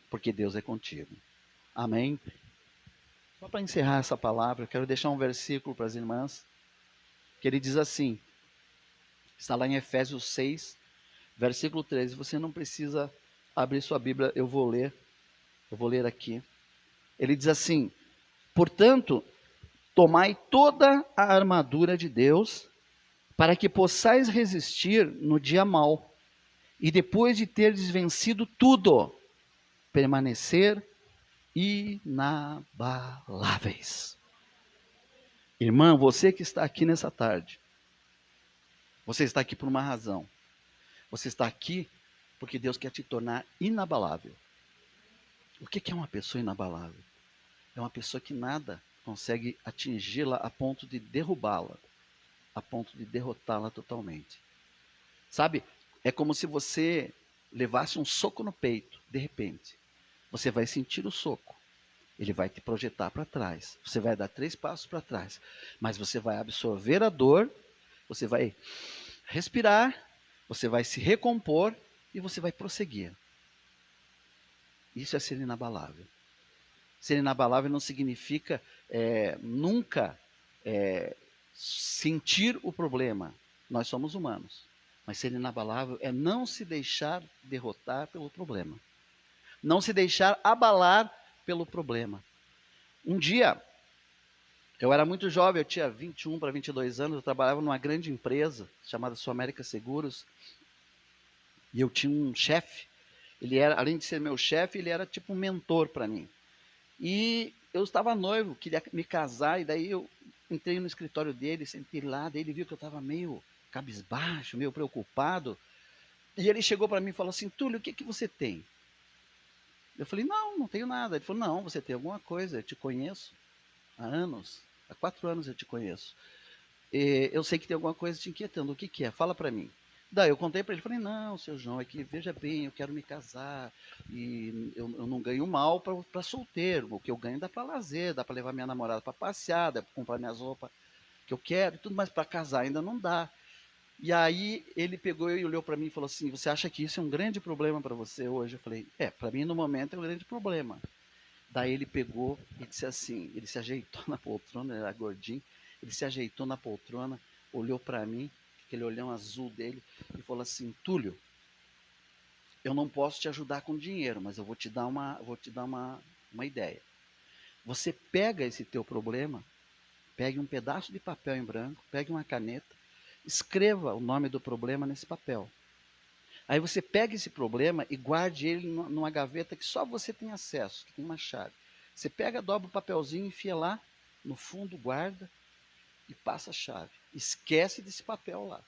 porque Deus é contigo. Amém? Só para encerrar essa palavra, eu quero deixar um versículo para as irmãs, que ele diz assim, está lá em Efésios 6, versículo 13, você não precisa abrir sua Bíblia, eu vou ler aqui. Ele diz assim, portanto, tomai toda a armadura de Deus, para que possais resistir no dia mau, e depois de teres vencido tudo, permanecer inabaláveis. Irmã, você que está aqui nessa tarde, você está aqui por uma razão. Você está aqui porque Deus quer te tornar inabalável. O que é uma pessoa inabalável? É uma pessoa que nada consegue atingi-la a ponto de derrubá-la, a ponto de derrotá-la totalmente. Sabe, é como se você levasse um soco no peito, de repente. Você vai sentir o soco, ele vai te projetar para trás, você vai dar 3 passos para trás, mas você vai absorver a dor, você vai respirar, você vai se recompor e você vai prosseguir. Isso é ser inabalável. Ser inabalável não significa nunca sentir o problema. Nós somos humanos. Mas ser inabalável é não se deixar derrotar pelo problema. Não se deixar abalar pelo problema. Um dia, eu era muito jovem, eu tinha 21 para 22 anos, eu trabalhava numa grande empresa chamada Sul América Seguros. E eu tinha um chefe, ele era, além de ser meu chefe, ele era tipo um mentor para mim. E eu estava noivo, queria me casar, e daí eu entrei no escritório dele, sentei lá, daí ele viu que eu estava meio cabisbaixo, meio preocupado. E ele chegou para mim e falou assim, Túlio, o que você tem? Eu falei, não tenho nada. Ele falou, não, você tem alguma coisa, eu te conheço há anos, há 4 anos eu te conheço. E eu sei que tem alguma coisa te inquietando, o que é? Fala para mim. Daí eu contei para ele, falei, não, seu João, é que veja bem, eu quero me casar e eu não ganho mal para solteiro, o que eu ganho dá para lazer, dá para levar minha namorada para passear, dá para comprar minhas roupas que eu quero, tudo, mas para casar ainda não dá. E aí ele pegou e olhou para mim e falou assim, você acha que isso é um grande problema para você hoje? Eu falei, para mim no momento é um grande problema. Daí ele pegou e disse assim, ele se ajeitou na poltrona, ele era gordinho, ele se ajeitou na poltrona, olhou para mim, aquele olhão azul dele, e falou assim, Túlio, eu não posso te ajudar com dinheiro, mas eu vou te dar uma ideia. Você pega esse teu problema, pegue um pedaço de papel em branco, pegue uma caneta, escreva o nome do problema nesse papel. Aí você pega esse problema e guarde ele numa gaveta que só você tem acesso, que tem uma chave. Você pega, dobra o papelzinho, enfia lá no fundo, guarda. e passa a chave. Esquece desse papel lá.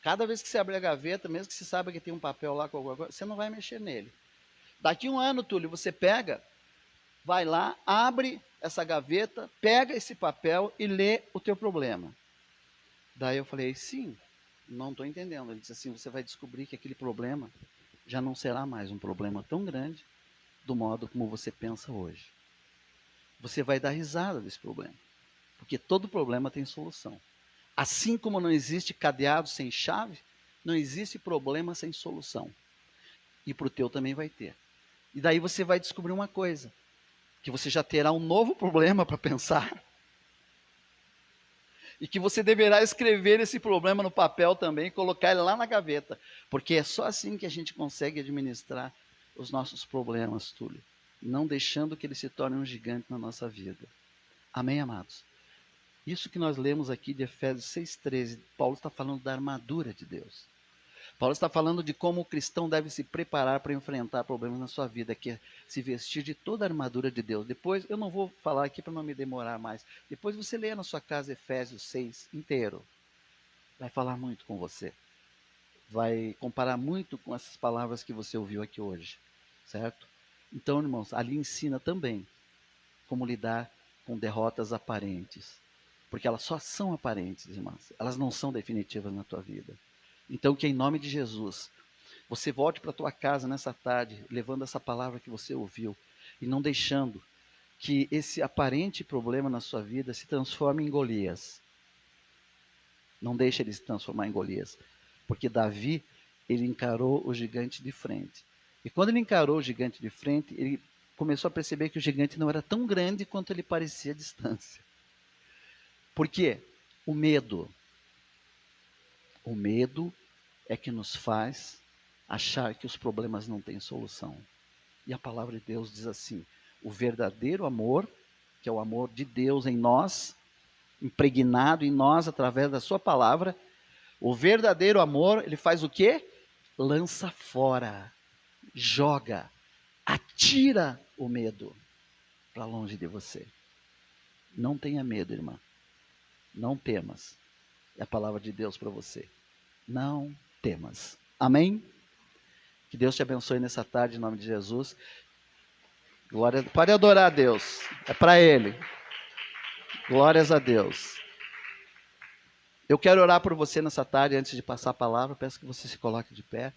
Cada vez que você abre a gaveta, mesmo que você saiba que tem um papel lá com alguma coisa, você não vai mexer nele. Daqui um ano, Túlio, você pega, vai lá, abre essa gaveta, pega esse papel e lê o teu problema. Daí eu falei, sim, não estou entendendo. Ele disse assim, você vai descobrir que aquele problema já não será mais um problema tão grande do modo como você pensa hoje. Você vai dar risada desse problema, porque todo problema tem solução. Assim como não existe cadeado sem chave, não existe problema sem solução. E para o teu também vai ter. E daí você vai descobrir uma coisa, que você já terá um novo problema para pensar. E que você deverá escrever esse problema no papel também, colocar ele lá na gaveta. Porque é só assim que a gente consegue administrar os nossos problemas, Túlio. Não deixando que ele se torne um gigante na nossa vida. Amém, amados? Isso que nós lemos aqui de Efésios 6,13, Paulo está falando da armadura de Deus. Paulo está falando de como o cristão deve se preparar para enfrentar problemas na sua vida, que é se vestir de toda a armadura de Deus. Depois, eu não vou falar aqui para não me demorar mais. Depois você lê na sua casa Efésios 6 inteiro. Vai falar muito com você. Vai comparar muito com essas palavras que você ouviu aqui hoje. Certo? Então, irmãos, ali ensina também como lidar com derrotas aparentes. Porque elas só são aparentes, irmãs. Elas não são definitivas na tua vida. Então, que em nome de Jesus, você volte para a tua casa nessa tarde, levando essa palavra que você ouviu, e não deixando que esse aparente problema na sua vida se transforme em Golias. Não deixe ele se transformar em Golias. Porque Davi, ele encarou o gigante de frente. E quando ele encarou o gigante de frente, ele começou a perceber que o gigante não era tão grande quanto ele parecia à distância. Por quê? O medo. O medo é que nos faz achar que os problemas não têm solução. E a palavra de Deus diz assim, o verdadeiro amor, que é o amor de Deus em nós, impregnado em nós através da sua palavra, o verdadeiro amor, ele faz o quê? Lança fora, joga, atira o medo para longe de você. Não tenha medo, irmã. Não temas. É a palavra de Deus para você. Não temas. Amém? Que Deus te abençoe nessa tarde, em nome de Jesus. Glória, pode adorar a Deus. É para Ele. Glórias a Deus. Eu quero orar por você nessa tarde, antes de passar a palavra. Peço que você se coloque de pé.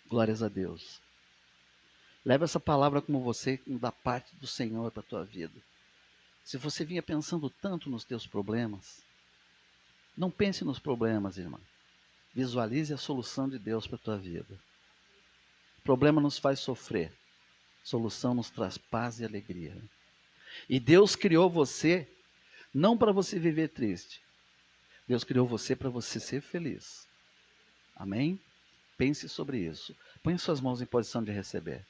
Glórias a Deus. Leve essa palavra como você, da parte do Senhor para a tua vida. Se você vinha pensando tanto nos teus problemas, não pense nos problemas, irmã. Visualize a solução de Deus para a tua vida. O problema nos faz sofrer. Solução nos traz paz e alegria. E Deus criou você não para você viver triste. Deus criou você para você ser feliz. Amém? Pense sobre isso. Põe suas mãos em posição de receber.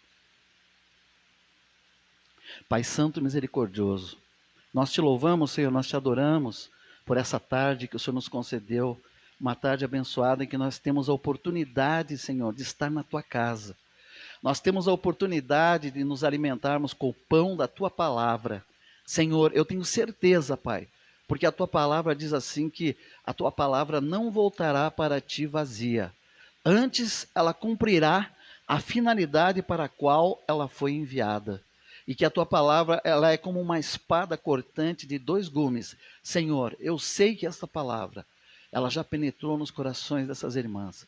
Pai Santo e Misericordioso, nós te louvamos, Senhor, nós te adoramos por essa tarde que o Senhor nos concedeu, uma tarde abençoada em que nós temos a oportunidade, Senhor, de estar na tua casa. Nós temos a oportunidade de nos alimentarmos com o pão da tua palavra. Senhor, eu tenho certeza, Pai, porque a tua palavra diz assim que a tua palavra não voltará para ti vazia. Antes ela cumprirá a finalidade para a qual ela foi enviada. E que a tua palavra, ela é como uma espada cortante de 2 gumes. Senhor, eu sei que essa palavra, ela já penetrou nos corações dessas irmãs,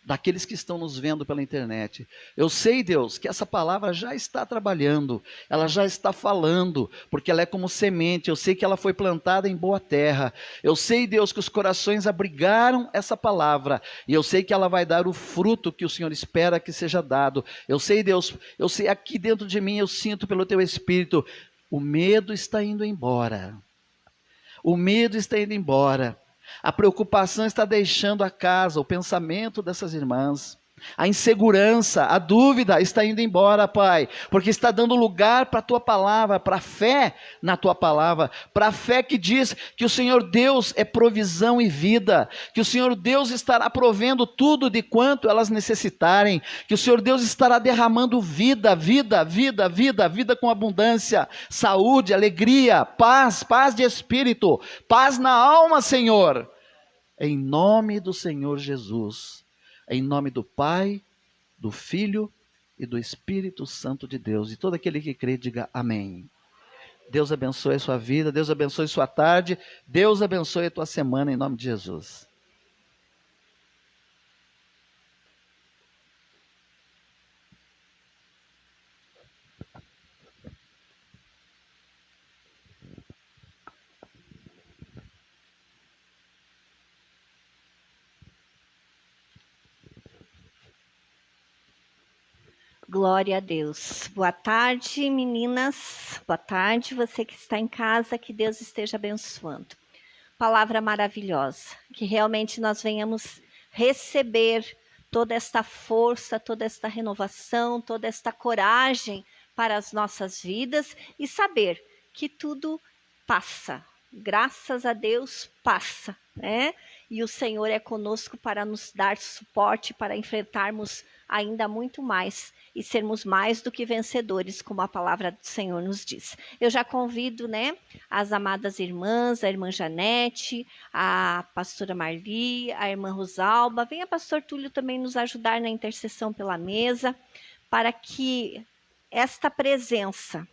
daqueles que estão nos vendo pela internet. Eu sei, Deus, que essa palavra já está trabalhando, ela já está falando, porque ela é como semente. Eu sei que ela foi plantada em boa terra. Eu sei, Deus, que os corações abrigaram essa palavra, e eu sei que ela vai dar o fruto que o Senhor espera que seja dado. Eu sei, Deus, eu sei, aqui dentro de mim eu sinto pelo teu Espírito, o medo está indo embora. O medo está indo embora. A preocupação está deixando a casa, o pensamento dessas irmãs. A insegurança, a dúvida está indo embora, Pai, porque está dando lugar para a Tua palavra, para a fé na Tua palavra, para a fé que diz que o Senhor Deus é provisão e vida, que o Senhor Deus estará provendo tudo de quanto elas necessitarem, que o Senhor Deus estará derramando vida, vida, vida, vida, vida com abundância, saúde, alegria, paz, paz de espírito, paz na alma, Senhor, em nome do Senhor Jesus. Em nome do Pai, do Filho e do Espírito Santo de Deus. E todo aquele que crê, diga amém. Deus abençoe a sua vida, Deus abençoe a sua tarde, Deus abençoe a tua semana, em nome de Jesus. Glória a Deus. Boa tarde, meninas. Boa tarde, você que está em casa, que Deus esteja abençoando. Palavra maravilhosa, que realmente nós venhamos receber toda esta força, toda esta renovação, toda esta coragem para as nossas vidas e saber que tudo passa. Graças a Deus, passa, né? E o Senhor é conosco para nos dar suporte, para enfrentarmos ainda muito mais e sermos mais do que vencedores, como a palavra do Senhor nos diz. Eu já convido, né, as amadas irmãs, a irmã Janete, a pastora Marli, a irmã Rosalba, venha pastor Túlio também nos ajudar na intercessão pela mesa, para que esta presença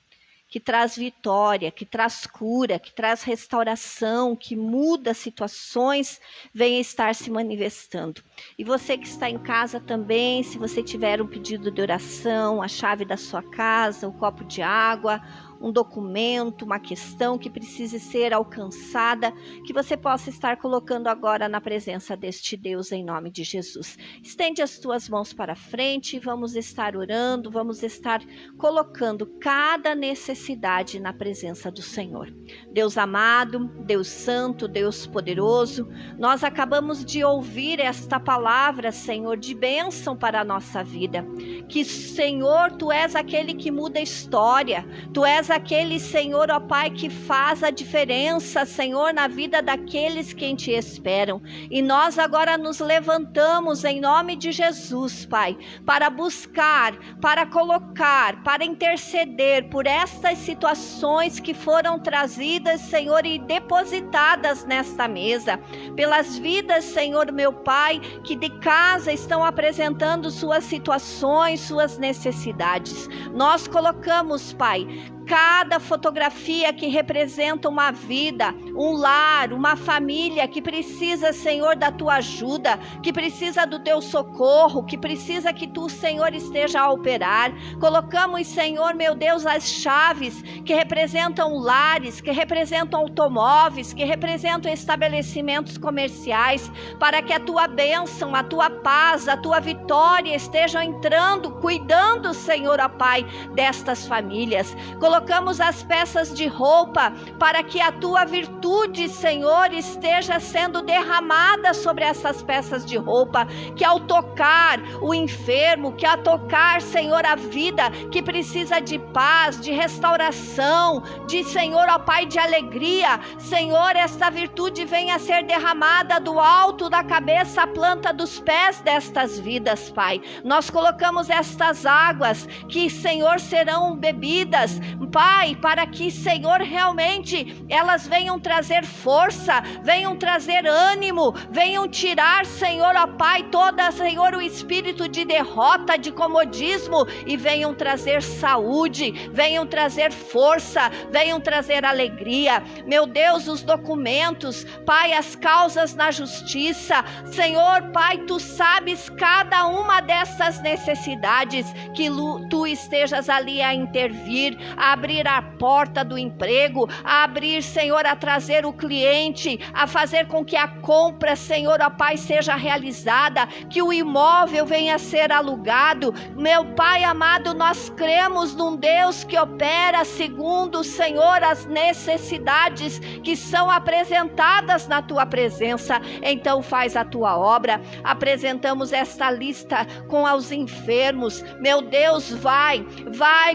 que traz vitória, que traz cura, que traz restauração, que muda situações, venha estar se manifestando. E você que está em casa também, se você tiver um pedido de oração, a chave da sua casa, um copo de água, um documento, uma questão que precise ser alcançada, que você possa estar colocando agora na presença deste Deus em nome de Jesus. Estende as tuas mãos para frente, vamos estar orando, vamos estar colocando cada necessidade na presença do Senhor. Deus amado, Deus santo, Deus poderoso, nós acabamos de ouvir esta palavra, Senhor, de bênção para a nossa vida, que Senhor, Tu és aquele que muda a história, Tu és aquele, Senhor, ó Pai, que faz a diferença, Senhor, na vida daqueles que em Te esperam. E nós agora nos levantamos em nome de Jesus, Pai, para buscar, para colocar, para interceder por estas situações que foram trazidas, Senhor, e depositadas nesta mesa, pelas vidas, Senhor, meu Pai, que de casa estão apresentando suas situações, suas necessidades. Nós colocamos, Pai, cada fotografia que representa uma vida, um lar, uma família que precisa, Senhor, da Tua ajuda, que precisa do Teu socorro, que precisa que Tu, Senhor, esteja a operar. Colocamos, Senhor, meu Deus, as chaves que representam lares, que representam automóveis, que representam estabelecimentos comerciais, para que a Tua bênção, a Tua paz, a Tua vitória estejam entrando, cuidando, Senhor, ó Pai, destas famílias. Colocamos as peças de roupa para que a Tua virtude, Senhor, esteja sendo derramada sobre essas peças de roupa, que ao tocar o enfermo, que ao tocar, Senhor, a vida que precisa de paz, de restauração, de, Senhor, ó Pai, de alegria, Senhor, esta virtude venha a ser derramada do alto da cabeça à planta dos pés destas vidas, Pai. Nós colocamos estas águas que, Senhor, serão bebidas, Pai, para que, Senhor, realmente elas venham trazer força, venham trazer ânimo, venham tirar, Senhor, ó Pai, toda, Senhor, o espírito de derrota, de comodismo, e venham trazer saúde, venham trazer força, venham trazer alegria. Meu Deus, os documentos, Pai, as causas na justiça, Senhor, Pai, Tu sabes cada uma dessas necessidades, que Tu estejas ali a intervir, a abrir a porta do emprego, a abrir, Senhor, a trazer o cliente, a fazer com que a compra, Senhor, ó Pai, seja realizada, que o imóvel venha a ser alugado. Meu Pai amado, nós cremos num Deus que opera segundo, Senhor, as necessidades que são apresentadas na tua presença. Então faz a tua obra. Apresentamos esta lista com os enfermos. Meu Deus, vai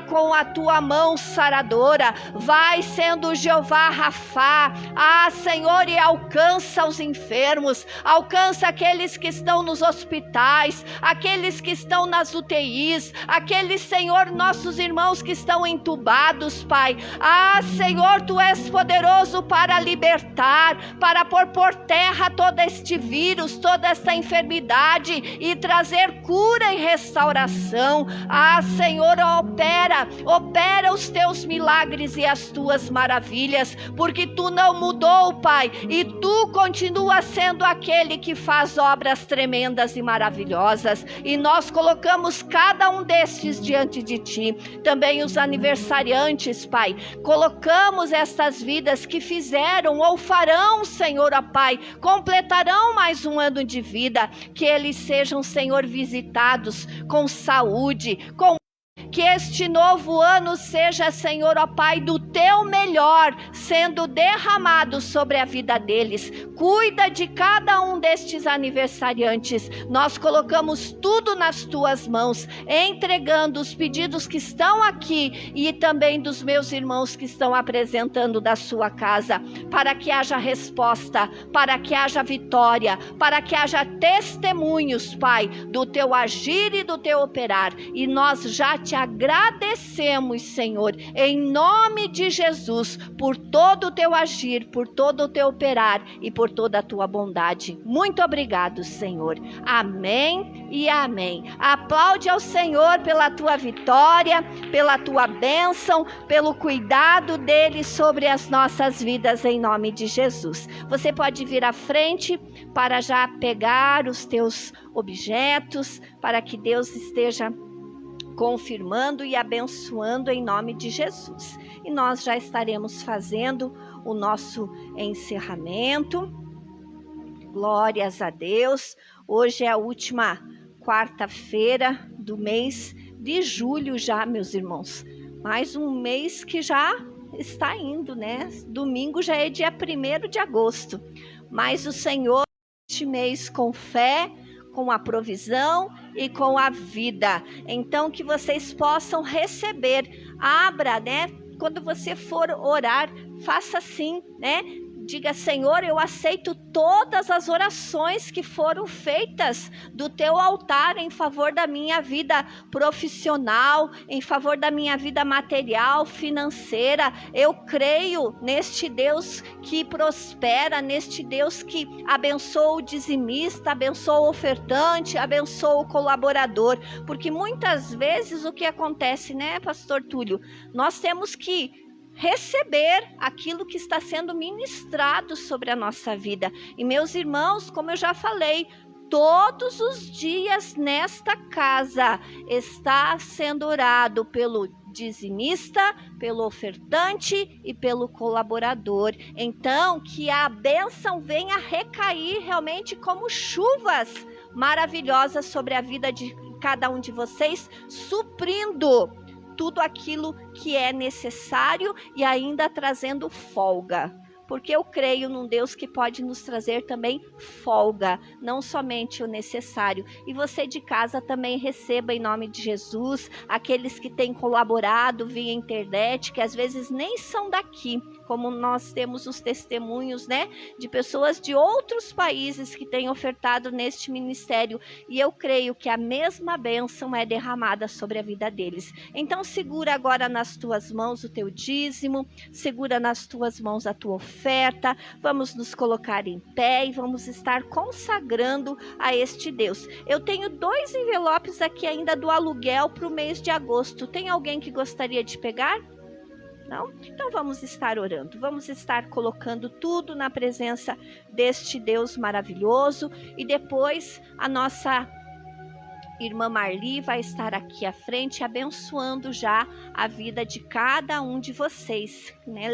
com a tua mão saradora, vai sendo Jeová Rafá, Senhor, e alcança os enfermos, alcança aqueles que estão nos hospitais, aqueles que estão nas UTIs, aqueles, Senhor, nossos irmãos que estão entubados, Pai. Senhor, tu és poderoso para libertar, para pôr por terra todo este vírus, toda esta enfermidade e trazer cura e restauração. Senhor, opera os teus milagres e as tuas maravilhas, porque tu não mudou, Pai, e tu continua sendo aquele que faz obras tremendas e maravilhosas, e nós colocamos cada um destes diante de ti. Também os aniversariantes, Pai, colocamos estas vidas que fizeram ou farão, Senhor, ó Pai, completarão mais um ano de vida, que eles sejam, Senhor, visitados com saúde, que este novo ano seja, Senhor, ó Pai, do teu melhor sendo derramado sobre a vida deles. Cuida de cada um destes aniversariantes. Nós colocamos tudo nas tuas mãos, entregando os pedidos que estão aqui e também dos meus irmãos que estão apresentando da sua casa, para que haja resposta, para que haja vitória, para que haja testemunhos, Pai, do teu agir e do teu operar. E nós já te agradecemos, Senhor, em nome de Jesus, por todo o teu agir, por todo o teu operar e por toda a tua bondade. Muito obrigado, Senhor. Amém e amém. Aplaude ao Senhor pela tua vitória, pela tua bênção, pelo cuidado dele sobre as nossas vidas, em nome de Jesus. Você pode vir à frente para já pegar os teus objetos, para que Deus esteja confirmando e abençoando em nome de Jesus. E nós já estaremos fazendo o nosso encerramento. Glórias a Deus. Hoje é a última quarta-feira do mês de julho já, meus irmãos. Mais um mês que já está indo, né? Domingo já é dia 1º de agosto. Mas o Senhor, este mês, com fé, com a provisão e com a vida. Então, que vocês possam receber. Abra, né? Quando você for orar, faça assim, né? Diga: Senhor, eu aceito todas as orações que foram feitas do teu altar em favor da minha vida profissional, em favor da minha vida material, financeira. Eu creio neste Deus que prospera, neste Deus que abençoa o dizimista, abençoa o ofertante, abençoa o colaborador. Porque muitas vezes o que acontece, né, Pastor Túlio? Nós temos que receber aquilo que está sendo ministrado sobre a nossa vida. E, meus irmãos, como eu já falei, todos os dias nesta casa está sendo orado pelo dizimista, pelo ofertante e pelo colaborador. Então, que a bênção venha recair realmente como chuvas maravilhosas sobre a vida de cada um de vocês, suprindo tudo aquilo que é necessário e ainda trazendo folga. Porque eu creio num Deus que pode nos trazer também folga, não somente o necessário. E você de casa também receba em nome de Jesus, aqueles que têm colaborado via internet, que às vezes nem são daqui, como nós temos os testemunhos, né, de pessoas de outros países que têm ofertado neste ministério. E eu creio que a mesma bênção é derramada sobre a vida deles. Então segura agora nas tuas mãos o teu dízimo, segura nas tuas mãos a tua oferta. Vamos nos colocar em pé e vamos estar consagrando a este Deus. Eu tenho 2 envelopes aqui ainda do aluguel para o mês de agosto. Tem alguém que gostaria de pegar? Não? Então vamos estar orando, vamos estar colocando tudo na presença deste Deus maravilhoso. E depois a nossa irmã Marli vai estar aqui à frente abençoando já a vida de cada um de vocês, né?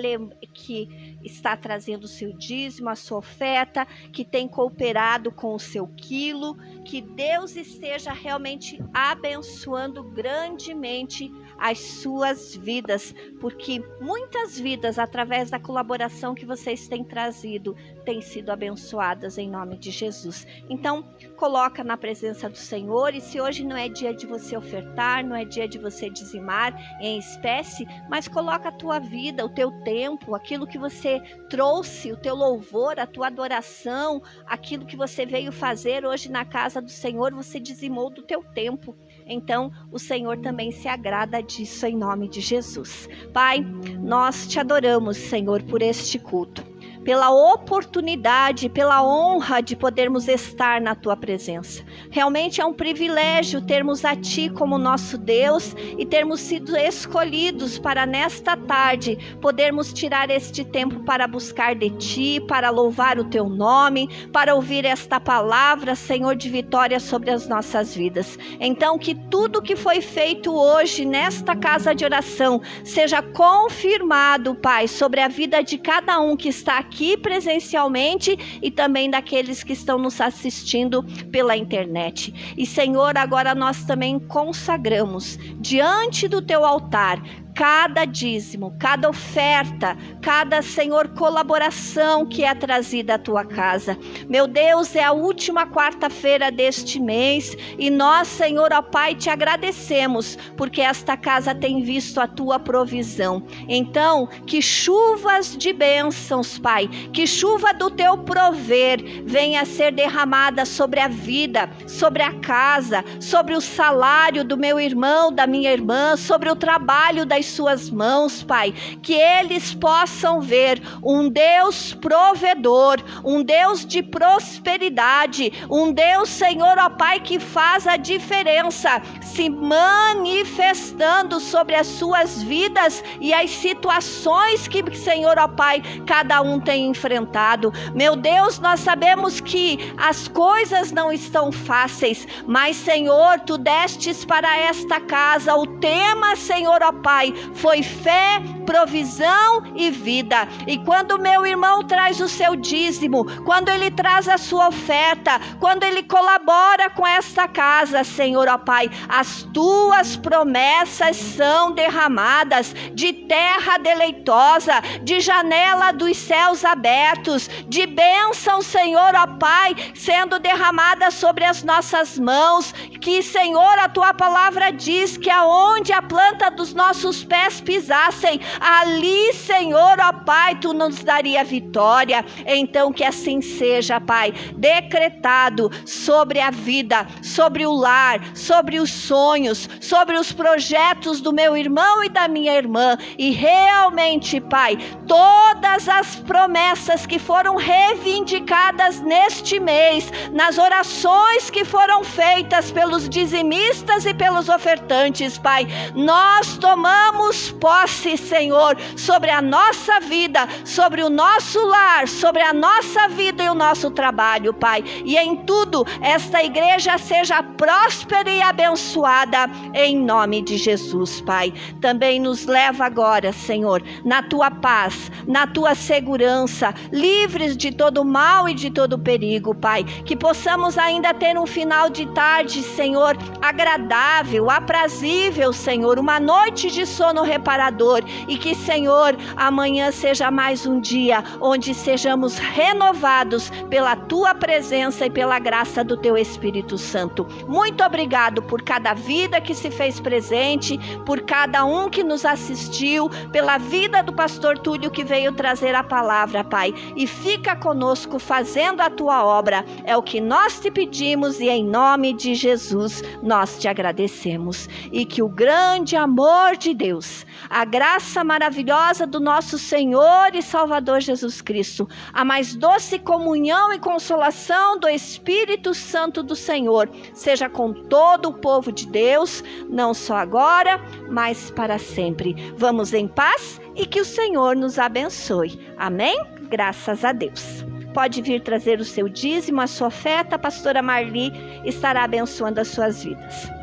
Que está trazendo o seu dízimo, a sua oferta, que tem cooperado com o seu quilo. Que Deus esteja realmente abençoando grandemente as suas vidas, porque muitas vidas, através da colaboração que vocês têm trazido, têm sido abençoadas em nome de Jesus. Então, coloca na presença do Senhor, e se hoje não é dia de você ofertar, não é dia de você dizimar em espécie, mas coloca a tua vida, o teu tempo, aquilo que você trouxe, o teu louvor, a tua adoração, aquilo que você veio fazer hoje na casa do Senhor, você dizimou do teu tempo. Então, o Senhor também se agrada disso em nome de Jesus. Pai, nós te adoramos, Senhor, por este culto, pela oportunidade, pela honra de podermos estar na tua presença. Realmente é um privilégio termos a ti como nosso Deus e termos sido escolhidos para nesta tarde podermos tirar este tempo para buscar de ti, para louvar o teu nome, para ouvir esta palavra, Senhor, de vitória sobre as nossas vidas. Então, que tudo que foi feito hoje nesta casa de oração seja confirmado, Pai, sobre a vida de cada um que está aqui presencialmente e também daqueles que estão nos assistindo pela internet. E, Senhor, agora nós também consagramos diante do teu altar cada dízimo, cada oferta, cada, Senhor, colaboração que é trazida à tua casa. Meu Deus, é a última quarta-feira deste mês e nós, Senhor, ó Pai, te agradecemos porque esta casa tem visto a tua provisão. Então, que chuvas de bênçãos, Pai, que chuva do teu prover venha a ser derramada sobre a vida, sobre a casa, sobre o salário do meu irmão, da minha irmã, sobre o trabalho das suas mãos, Pai, que eles possam ver um Deus provedor, um Deus de prosperidade, um Deus, Senhor, ó Pai, que faz a diferença, se manifestando sobre as suas vidas e as situações que, Senhor, ó Pai, cada um tem enfrentado. Meu Deus, nós sabemos que as coisas não estão fáceis, mas, Senhor, tu destes para esta casa o tema, Senhor, ó Pai, foi fé, provisão e vida. E quando meu irmão traz o seu dízimo, quando ele traz a sua oferta, quando ele colabora com esta casa, Senhor, ó Pai, as tuas promessas são derramadas de terra deleitosa, de janela dos céus abertos, de bênção, Senhor, ó Pai, sendo derramada sobre as nossas mãos, que, Senhor, a tua palavra diz que aonde a planta dos nossos pés pisassem, ali, Senhor, ó Pai, tu nos daria vitória. Então que assim seja, Pai, decretado sobre a vida, sobre o lar, sobre os sonhos, sobre os projetos do meu irmão e da minha irmã, e realmente, Pai, todas as promessas que foram reivindicadas neste mês, nas orações que foram feitas pelos dizimistas e pelos ofertantes, Pai, nós tomamos posse, Senhor, sobre a nossa vida, sobre o nosso lar, sobre a nossa vida e o nosso trabalho, Pai. E em tudo, esta igreja seja próspera e abençoada em nome de Jesus, Pai. Também nos leva agora, Senhor, na tua paz, na tua segurança, livres de todo mal e de todo perigo, Pai. Que possamos ainda ter um final de tarde, Senhor, agradável, aprazível, Senhor, uma noite de sono reparador, e que, Senhor, amanhã seja mais um dia onde sejamos renovados pela tua presença e pela graça do teu Espírito Santo. Muito obrigado por cada vida que se fez presente, por cada um que nos assistiu, pela vida do pastor Túlio que veio trazer a palavra, Pai, e fica conosco fazendo a tua obra. É o que nós te pedimos e em nome de Jesus nós te agradecemos. E que o grande amor de Deus, a graça maravilhosa do nosso Senhor e Salvador Jesus Cristo, a mais doce comunhão e consolação do Espírito Santo do Senhor, seja com todo o povo de Deus, não só agora, mas para sempre. Vamos em paz e que o Senhor nos abençoe. Amém? Graças a Deus. pode vir trazer o seu dízimo, a sua oferta. A pastora Marli estará abençoando as suas vidas.